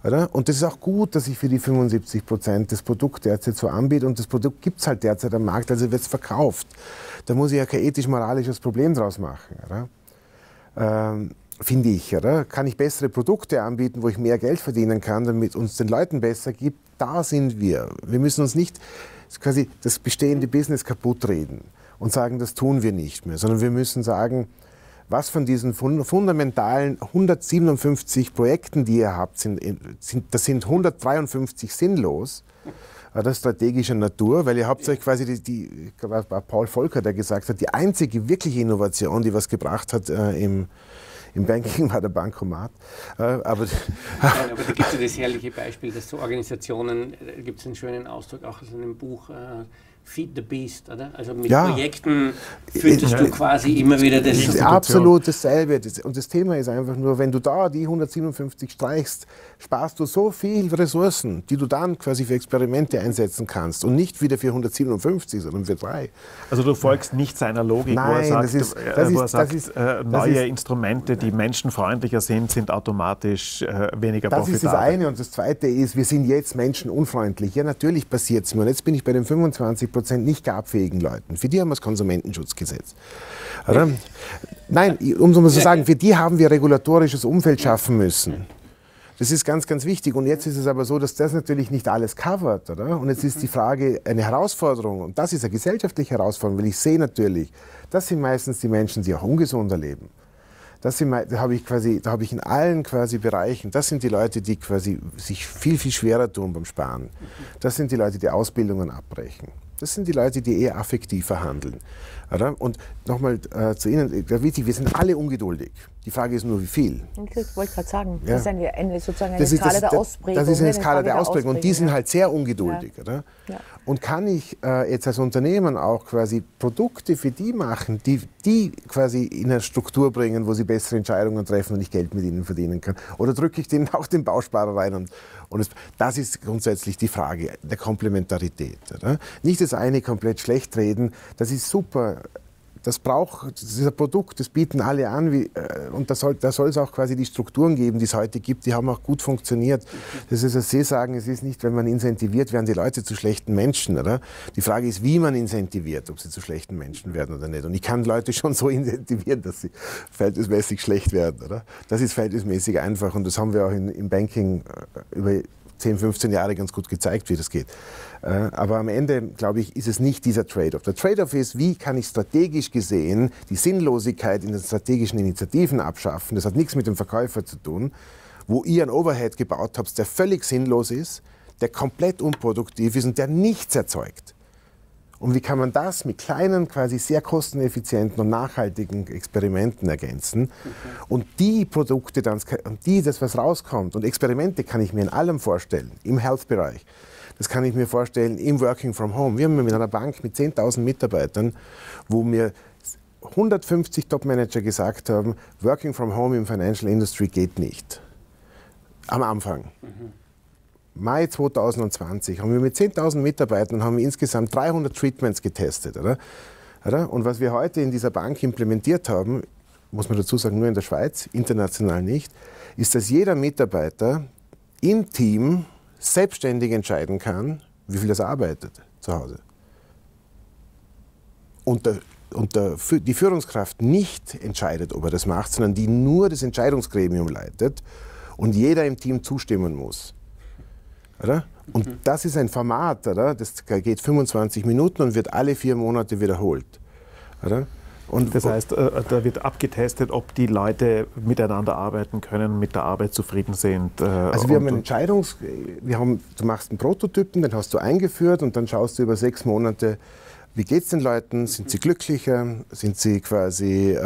Speaker 4: oder? Und das ist auch gut, dass ich für die 75% das Produkt derzeit so anbiete. Und das Produkt gibt es halt derzeit am Markt, also wird es verkauft. Da muss ich ja kein ethisch-moralisches Problem draus machen, oder? Finde ich, oder? Kann ich bessere Produkte anbieten, wo ich mehr Geld verdienen kann, damit uns den Leuten besser gibt? Da sind wir. Wir müssen uns nicht quasi das bestehende Business kaputt reden und sagen, das tun wir nicht mehr, sondern wir müssen sagen, was von diesen fundamentalen 157 Projekten, die ihr habt, sind 153 sinnlos, oder strategischer Natur, weil ihr habt euch quasi, war Paul Volcker, der gesagt hat, die einzige wirkliche Innovation, die was gebracht hat im Banking war der Bankomat. Aber
Speaker 1: da gibt es ja das herrliche Beispiel, dass so Organisationen, da gibt es einen schönen Ausdruck auch aus einem Buch, Feed the Beast, oder? Also mit Projekten fütterst du quasi immer wieder das.
Speaker 4: Das ist absolut dasselbe. Und das Thema ist einfach nur, wenn du da die 157 streichst, sparst du so viel Ressourcen, die du dann quasi für Experimente einsetzen kannst. Und nicht wieder für 157, sondern für 3.
Speaker 2: Also du folgst nicht seiner Logik,
Speaker 4: Nein,
Speaker 2: wo er sagt, neue Instrumente, die menschenfreundlicher sind automatisch weniger profitabel.
Speaker 4: Das ist das eine. Und das zweite ist, wir sind jetzt menschenunfreundlich. Ja, natürlich passiert es mir. Und jetzt bin ich bei den 25% nicht gabfähigen Leuten. Für die haben wir das Konsumentenschutzgesetz. Oder? Nein, um so zu sagen, für die haben wir regulatorisches Umfeld schaffen müssen. Das ist ganz, ganz wichtig. Und jetzt ist es aber so, dass das natürlich nicht alles covert, oder? Und jetzt ist die Frage eine Herausforderung. Und das ist eine gesellschaftliche Herausforderung, weil ich sehe natürlich, das sind meistens die Menschen, die auch ungesunder leben. Da habe ich in allen quasi Bereichen, das sind die Leute, die quasi sich viel, viel schwerer tun beim Sparen. Das sind die Leute, die Ausbildungen abbrechen. Das sind die Leute, die eher affektiver handeln. Oder? Und nochmal zu Ihnen, wichtig, wir sind alle ungeduldig. Die Frage ist nur, wie viel.
Speaker 3: Ich wollte gerade sagen,
Speaker 4: ja.
Speaker 3: Das ist sozusagen eine Skala der Ausprägung.
Speaker 4: Das ist eine Skala der Ausprägung und die sind halt sehr ungeduldig.
Speaker 3: Ja.
Speaker 4: Oder?
Speaker 3: Ja.
Speaker 4: Und kann ich jetzt als Unternehmen auch quasi Produkte für die machen, die quasi in eine Struktur bringen, wo sie bessere Entscheidungen treffen und ich Geld mit ihnen verdienen kann? Oder drücke ich denen auch den Bausparer rein? Das ist grundsätzlich die Frage der Komplementarität. Oder? Nicht das eine komplett schlecht reden, das ist super. Das ist ein Produkt, das bieten alle an und da soll es auch quasi die Strukturen geben, die es heute gibt, die haben auch gut funktioniert. Das ist, was Sie sagen, es ist nicht, wenn man incentiviert, werden die Leute zu schlechten Menschen, oder? Die Frage ist, wie man incentiviert, ob sie zu schlechten Menschen werden oder nicht. Und ich kann Leute schon so incentivieren, dass sie verhältnismäßig schlecht werden, oder? Das ist verhältnismäßig einfach und das haben wir auch im Banking über 10, 15 Jahre ganz gut gezeigt, wie das geht. Aber am Ende, glaube ich, ist es nicht dieser Trade-off. Der Trade-off ist, wie kann ich strategisch gesehen die Sinnlosigkeit in den strategischen Initiativen abschaffen. Das hat nichts mit dem Verkäufer zu tun, wo ihr einen Overhead gebaut habt, der völlig sinnlos ist, der komplett unproduktiv ist und der nichts erzeugt. Und wie kann man das mit kleinen, quasi sehr kosteneffizienten und nachhaltigen Experimenten ergänzen? Und die Produkte dann, das was rauskommt, und Experimente kann ich mir in allem vorstellen, im Health-Bereich. Das kann ich mir vorstellen im Working from Home. Wir haben mit einer Bank mit 10.000 Mitarbeitern, wo mir 150 Top-Manager gesagt haben, Working from Home im Financial Industry geht nicht. Am Anfang. Mai 2020 haben wir mit 10.000 Mitarbeitern haben wir insgesamt 300 Treatments getestet. Oder? Und was wir heute in dieser Bank implementiert haben, muss man dazu sagen, nur in der Schweiz, international nicht, ist, dass jeder Mitarbeiter im Team selbstständig entscheiden kann, wie viel er arbeitet zu Hause. Und die Führungskraft nicht entscheidet, ob er das macht, sondern die nur das Entscheidungsgremium leitet und jeder im Team zustimmen muss. Oder? Und das ist ein Format, oder? Das geht 25 Minuten und wird alle 4 Monate wiederholt. Oder? Und
Speaker 2: das heißt, da wird abgetestet, ob die Leute miteinander arbeiten können, mit der Arbeit zufrieden sind.
Speaker 4: Also wir haben du machst einen Prototypen, den hast du eingeführt und dann schaust du über 6 Monate, wie geht es den Leuten, sind sie glücklicher, sind sie quasi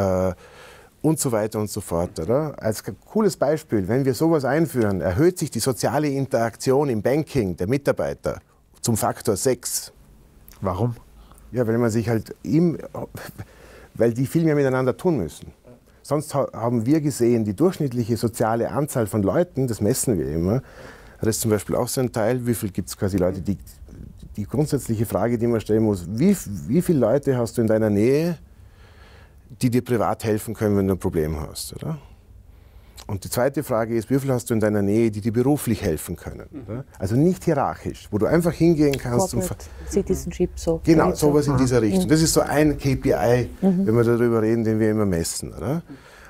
Speaker 4: und so weiter und so fort. Oder? Als cooles Beispiel, wenn wir sowas einführen, erhöht sich die soziale Interaktion im Banking der Mitarbeiter zum Faktor 6.
Speaker 2: Warum?
Speaker 4: Ja, weil man sich halt weil die viel mehr miteinander tun müssen. Sonst haben wir gesehen, die durchschnittliche soziale Anzahl von Leuten, das messen wir immer, das ist zum Beispiel auch so ein Teil, wie viel gibt es quasi Leute, die grundsätzliche Frage, die man stellen muss, wie viele Leute hast du in deiner Nähe, die dir privat helfen können, wenn du ein Problem hast, oder? Und die zweite Frage ist, wie viel hast du in deiner Nähe, die dir beruflich helfen können? Oder? Also nicht hierarchisch, wo du einfach hingehen kannst.
Speaker 3: Corporate Citizenship, so.
Speaker 4: Genau, sowas in dieser Richtung. Das ist so ein KPI, wenn wir darüber reden, den wir immer messen. Oder?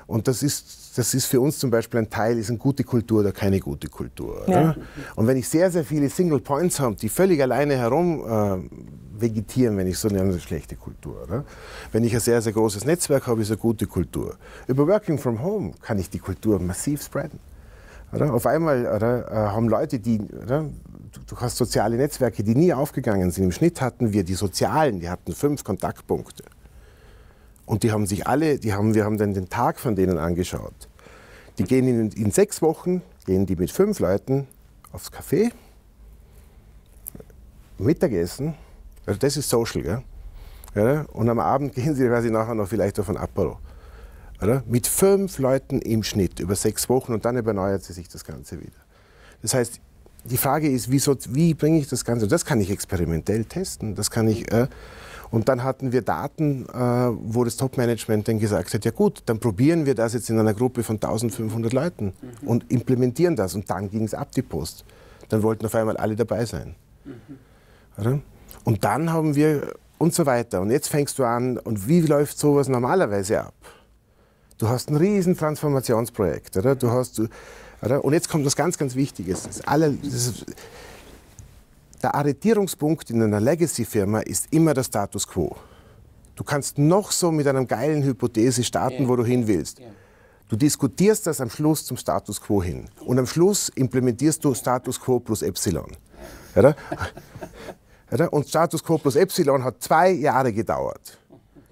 Speaker 4: Und das ist für uns zum Beispiel ein Teil, ist eine gute Kultur oder keine gute Kultur. Oder? Ja. Und wenn ich sehr, sehr viele Single Points habe, die völlig alleine herum vegetieren, wenn ich so nenne, eine schlechte Kultur. Oder? Wenn ich ein sehr, sehr großes Netzwerk habe, ist eine gute Kultur. Über Working from Home kann ich die Kultur massiv spreaden. Oder? Auf einmal haben Leute, du hast soziale Netzwerke, die nie aufgegangen sind. Im Schnitt hatten wir die Sozialen, die hatten 5 Kontaktpunkte. Und die haben sich alle, wir haben dann den Tag von denen angeschaut. Die gehen in 6 Wochen, gehen die mit 5 Leuten aufs Café, Mittagessen, also das ist Social, gell? Ja, und am Abend gehen sie quasi nachher noch vielleicht auf ein Apero. Oder? Mit 5 Leuten im Schnitt über 6 Wochen und dann erneuert sich das Ganze wieder. Das heißt, die Frage ist, wie bringe ich das Ganze? Das kann ich experimentell testen, das kann ich... Und dann hatten wir Daten, wo das Top-Management dann gesagt hat, ja gut, dann probieren wir das jetzt in einer Gruppe von 1500 Leuten und implementieren das. Und dann ging es ab, die Post. Dann wollten auf einmal alle dabei sein. Oder? Und dann haben wir und so weiter. Und jetzt fängst du an, und wie läuft sowas normalerweise ab? Du hast ein riesen Transformationsprojekt. Oder? Oder? Und jetzt kommt was ganz, ganz Wichtiges. Der Arretierungspunkt in einer Legacy-Firma ist immer der Status Quo. Du kannst noch so mit einer geilen Hypothese starten, wo du hin willst. Du diskutierst das am Schluss zum Status Quo hin. Und am Schluss implementierst du Status Quo plus Epsilon. Oder? Und Status Quo plus Epsilon hat 2 Jahre gedauert,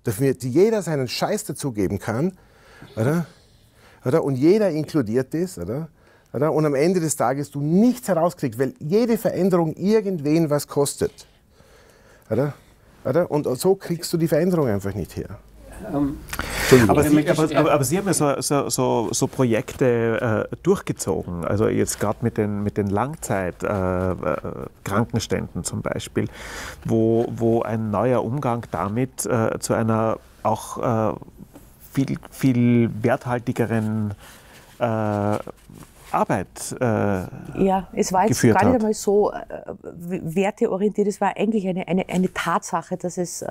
Speaker 4: damit jeder seinen Scheiß dazugeben kann, oder? Und jeder inkludiert ist, oder? Und am Ende des Tages du nichts herauskriegst, weil jede Veränderung irgendwen was kostet. Oder? Und so kriegst du die Veränderung einfach nicht her.
Speaker 2: Aber Sie haben ja so Projekte durchgezogen, also jetzt gerade mit den Langzeitkrankenständen zum Beispiel, wo ein neuer Umgang damit zu einer auch viel werthaltigeren Arbeit
Speaker 3: ja, es war jetzt gar nicht einmal so werteorientiert, es war eigentlich eine Tatsache, dass es,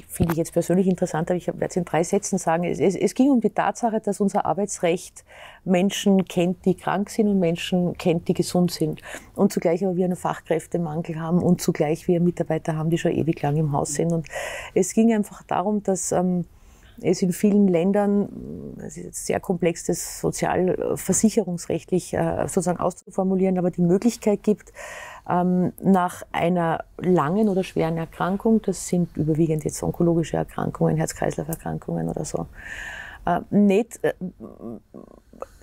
Speaker 3: finde ich jetzt persönlich interessant, aber ich werde es in 3 Sätzen sagen, es ging um die Tatsache, dass unser Arbeitsrecht Menschen kennt, die krank sind und Menschen kennt, die gesund sind. Und zugleich aber wir einen Fachkräftemangel haben und zugleich wir Mitarbeiter haben, die schon ewig lang im Haus sind. Und es ging einfach darum, dass es in vielen Ländern, es ist jetzt sehr komplex, das sozialversicherungsrechtlich sozusagen auszuformulieren, aber die Möglichkeit gibt, nach einer langen oder schweren Erkrankung, das sind überwiegend jetzt onkologische Erkrankungen, Herz-Kreislauf-Erkrankungen oder so, nicht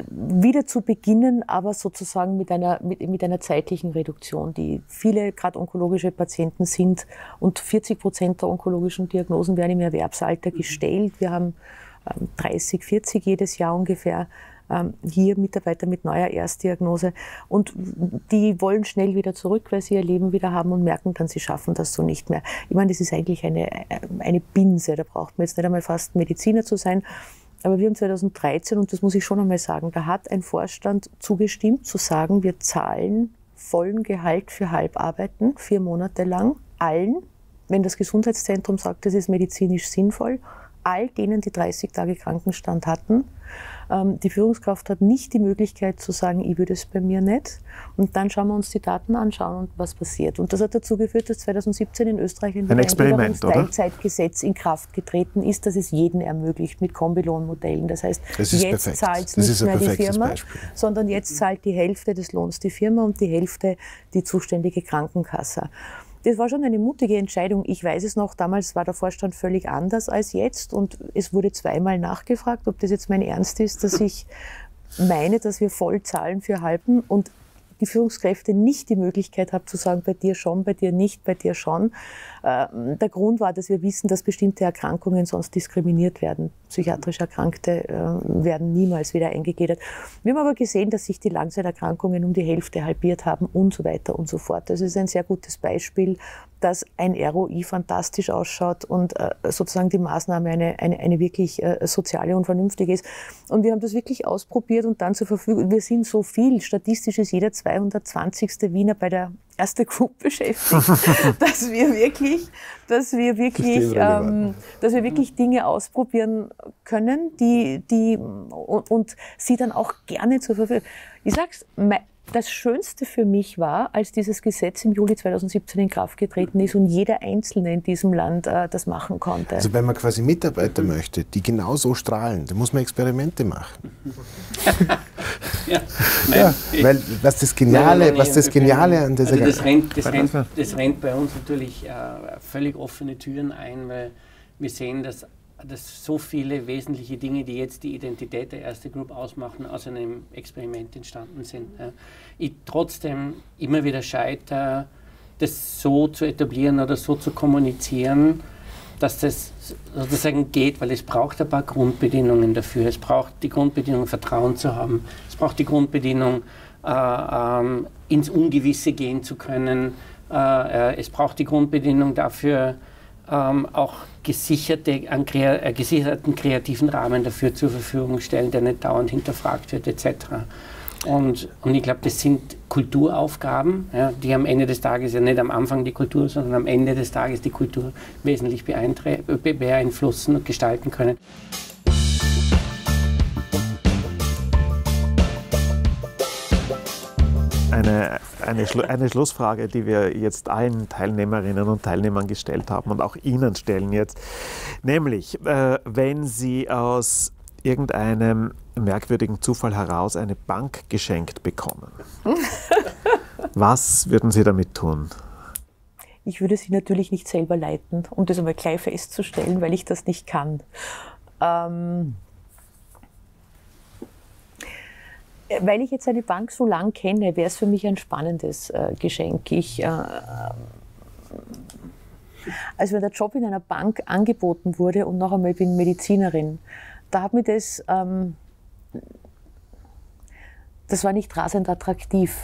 Speaker 3: wieder zu beginnen, aber sozusagen mit einer zeitlichen Reduktion, die viele gerade onkologische Patienten sind und 40% der onkologischen Diagnosen werden im Erwerbsalter gestellt. Wir haben 30, 40 jedes Jahr ungefähr. hier Mitarbeiter mit neuer Erstdiagnose. Und die wollen schnell wieder zurück, weil sie ihr Leben wieder haben und merken dann, sie schaffen das so nicht mehr. Ich meine, das ist eigentlich eine Binse, da braucht man jetzt nicht einmal fast Mediziner zu sein. Aber wir haben 2013, und das muss ich schon einmal sagen, da hat ein Vorstand zugestimmt, zu sagen, wir zahlen vollen Gehalt für Halbarbeiten, 4 Monate lang, allen, wenn das Gesundheitszentrum sagt, das ist medizinisch sinnvoll, all denen, die 30 Tage Krankenstand hatten. Die Führungskraft hat nicht die Möglichkeit zu sagen, ich würde es bei mir nicht. Und dann schauen wir uns die Daten anschauen und was passiert. Und das hat dazu geführt, dass 2017 in Österreich ein Teilzeitgesetz in Kraft getreten ist, das es jedem ermöglicht mit Kombilohnmodellen. Das heißt, jetzt zahlt nicht mehr die Firma, sondern jetzt zahlt die Hälfte des Lohns die Firma und die Hälfte die zuständige Krankenkasse. Das war schon eine mutige Entscheidung. Ich weiß es noch, damals war der Vorstand völlig anders als jetzt und es wurde zweimal nachgefragt, ob das jetzt mein Ernst ist, dass ich meine, dass wir voll zahlen für Halben und die Führungskräfte nicht die Möglichkeit haben zu sagen, bei dir schon, bei dir nicht, bei dir schon. Der Grund war, dass wir wissen, dass bestimmte Erkrankungen sonst diskriminiert werden. Psychiatrisch Erkrankte werden niemals wieder eingegliedert. Wir haben aber gesehen, dass sich die Langzeiterkrankungen um die Hälfte halbiert haben und so weiter und so fort. Das ist ein sehr gutes Beispiel, dass ein ROI fantastisch ausschaut und sozusagen die Maßnahme eine wirklich soziale und vernünftige ist. Und wir haben das wirklich ausprobiert und dann zur Verfügung. Wir sind so viel, statistisch ist jeder 220. Wiener bei der Erste Group beschäftigt, dass wir wirklich Dinge ausprobieren können, und sie dann auch gerne zur Verfügung. Ich sag's, das Schönste für mich war, als dieses Gesetz im Juli 2017 in Kraft getreten ist und jeder Einzelne in diesem Land das machen konnte.
Speaker 4: Also wenn man quasi Mitarbeiter möchte, die genau so strahlen, dann muss man Experimente machen. Ja, weil was das Geniale an dieser
Speaker 1: das rennt bei uns natürlich völlig offene Türen ein, weil wir sehen, dass so viele wesentliche Dinge, die jetzt die Identität der Erste Group ausmachen, aus einem Experiment entstanden sind. Ich trotzdem immer wieder scheitere, das so zu etablieren oder so zu kommunizieren, dass das sozusagen geht, weil es braucht ein paar Grundbedingungen dafür. Es braucht die Grundbedingung, Vertrauen zu haben. Es braucht die Grundbedingung, ins Ungewisse gehen zu können. Es braucht die Grundbedingung dafür, auch gesicherten kreativen Rahmen dafür zur Verfügung stellen, der nicht dauernd hinterfragt wird etc. Und ich glaube, das sind Kulturaufgaben, ja, die am Ende des Tages ja nicht am Anfang die Kultur, sondern am Ende des Tages die Kultur wesentlich beeinflussen und gestalten können.
Speaker 2: Eine Schlussfrage, die wir jetzt allen Teilnehmerinnen und Teilnehmern gestellt haben und auch Ihnen stellen jetzt, nämlich, wenn Sie aus irgendeinem merkwürdigen Zufall heraus eine Bank geschenkt bekommen, was würden Sie damit tun?
Speaker 3: Ich würde sie natürlich nicht selber leiten, um das einmal gleich festzustellen, weil ich das nicht kann. Weil ich jetzt eine Bank so lang kenne, wäre es für mich ein spannendes Geschenk. Als mir der Job in einer Bank angeboten wurde und noch einmal, ich bin Medizinerin, da hat mir das war nicht rasend attraktiv.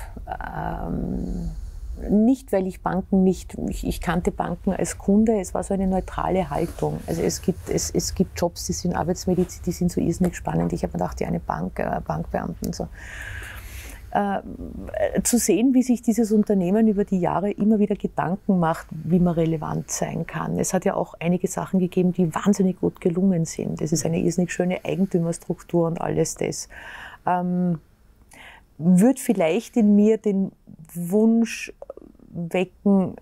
Speaker 3: Nicht, weil ich Banken nicht, ich kannte Banken als Kunde, es war so eine neutrale Haltung. Also es gibt Jobs, die sind Arbeitsmedizin, die sind so irrsinnig spannend. Ich habe mir gedacht, ja, eine Bank, Bankbeamten. So. Zu sehen, wie sich dieses Unternehmen über die Jahre immer wieder Gedanken macht, wie man relevant sein kann. Es hat ja auch einige Sachen gegeben, die wahnsinnig gut gelungen sind. Es ist eine irrsinnig schöne Eigentümerstruktur und alles das. Wird vielleicht in mir den Wunsch wecken,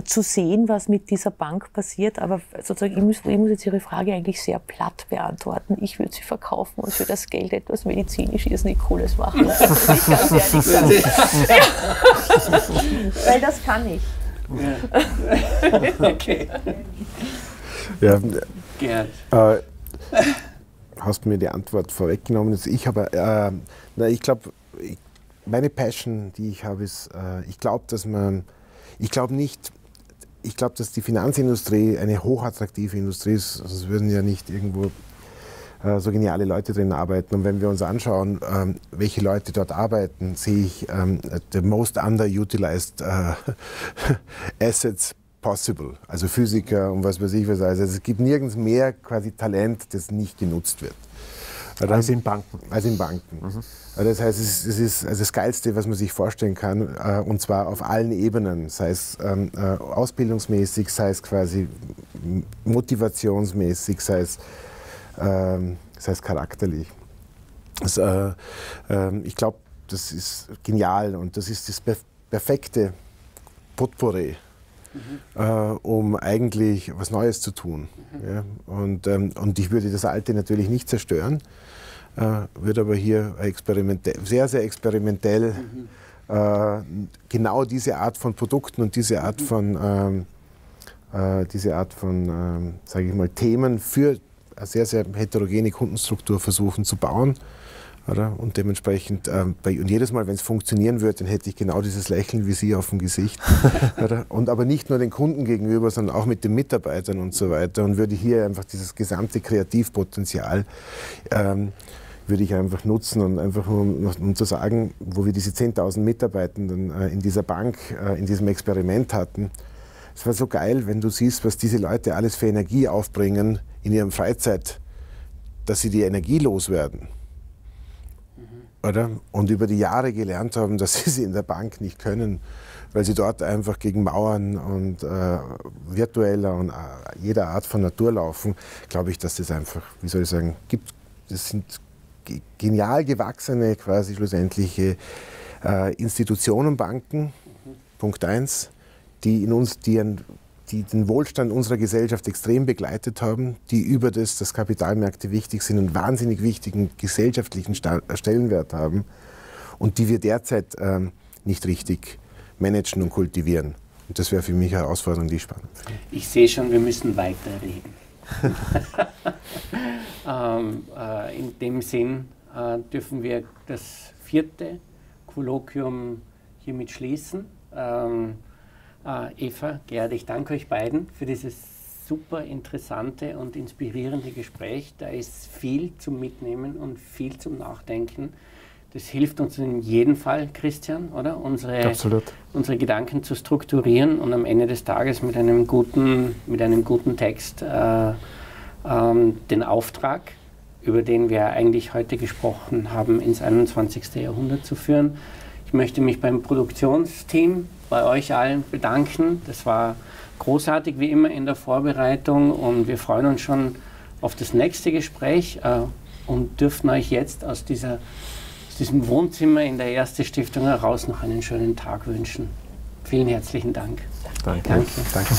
Speaker 3: zu sehen, was mit dieser Bank passiert, aber sozusagen, ich muss jetzt Ihre Frage eigentlich sehr platt beantworten. Ich würde sie verkaufen und für das Geld etwas medizinisch irrsinnig Cooles machen. Das muss ich ganz ehrlich sagen. Weil das kann ich.
Speaker 1: Ja. Okay.
Speaker 4: Ja,
Speaker 1: Gerd.
Speaker 4: Hast mir die Antwort vorweggenommen. Ich habe, ich glaube, meine Passion, die ich habe, ist, ich glaube, dass die Finanzindustrie eine hochattraktive Industrie ist. Sonst würden ja nicht irgendwo so geniale Leute drin arbeiten. Und wenn wir uns anschauen, welche Leute dort arbeiten, sehe ich the most underutilized assets possible. Also Physiker und was weiß ich was. Also es gibt nirgends mehr quasi Talent, das nicht genutzt wird.
Speaker 2: Als in Banken.
Speaker 4: Als in Banken. Das heißt, es ist also das Geilste, was man sich vorstellen kann, und zwar auf allen Ebenen, sei es ausbildungsmäßig, sei es quasi motivationsmäßig, sei es charakterlich. Ich glaube, das ist genial und das ist das perfekte Potpourri, um eigentlich was Neues zu tun. Ja? Und ich würde das Alte natürlich nicht zerstören, würde aber hier sehr, sehr experimentell genau diese Art von Produkten und diese Art von sage ich mal, Themen für eine sehr, sehr heterogene Kundenstruktur versuchen zu bauen. Oder? Und dementsprechend, und jedes Mal, wenn es funktionieren würde, dann hätte ich genau dieses Lächeln wie Sie auf dem Gesicht. Oder? Und aber nicht nur den Kunden gegenüber, sondern auch mit den Mitarbeitern und so weiter. Und würde hier einfach dieses gesamte Kreativpotenzial würde ich einfach nutzen und einfach um zu sagen, wo wir diese 10.000 Mitarbeitenden in dieser Bank, in diesem Experiment hatten. Es war so geil, wenn du siehst, was diese Leute alles für Energie aufbringen in ihrer Freizeit, dass sie die Energie loswerden. Oder? Und über die Jahre gelernt haben, dass sie in der Bank nicht können, weil sie dort einfach gegen Mauern und virtueller und jeder Art von Natur laufen, glaube ich, dass das einfach, wie soll ich sagen, gibt. Das sind genial gewachsene, quasi schlussendliche Institutionenbanken, Punkt 1, die den Wohlstand unserer Gesellschaft extrem begleitet haben, die über das Kapitalmärkte wichtig sind und wahnsinnig wichtigen gesellschaftlichen Stellenwert haben und die wir derzeit nicht richtig managen und kultivieren. Und das wäre für mich eine Herausforderung, die ich spannend finde.
Speaker 1: Ich sehe schon, wir müssen weiterreden. In dem Sinn dürfen wir das 4. Kolloquium hiermit schließen. Eva, Gerhard, ich danke euch beiden für dieses super interessante und inspirierende Gespräch. Da ist viel zum Mitnehmen und viel zum Nachdenken. Das hilft uns in jedem Fall, Christian, oder? Unsere Gedanken zu strukturieren und am Ende des Tages mit einem guten Text den Auftrag, über den wir eigentlich heute gesprochen haben, ins 21. Jahrhundert zu führen. Ich möchte mich beim Produktionsteam, bei euch allen bedanken. Das war großartig wie immer in der Vorbereitung und wir freuen uns schon auf das nächste Gespräch und dürfen euch jetzt aus diesem Wohnzimmer in der Erste-Stiftung heraus noch einen schönen Tag wünschen. Vielen herzlichen Dank.
Speaker 2: Danke.
Speaker 1: Danke.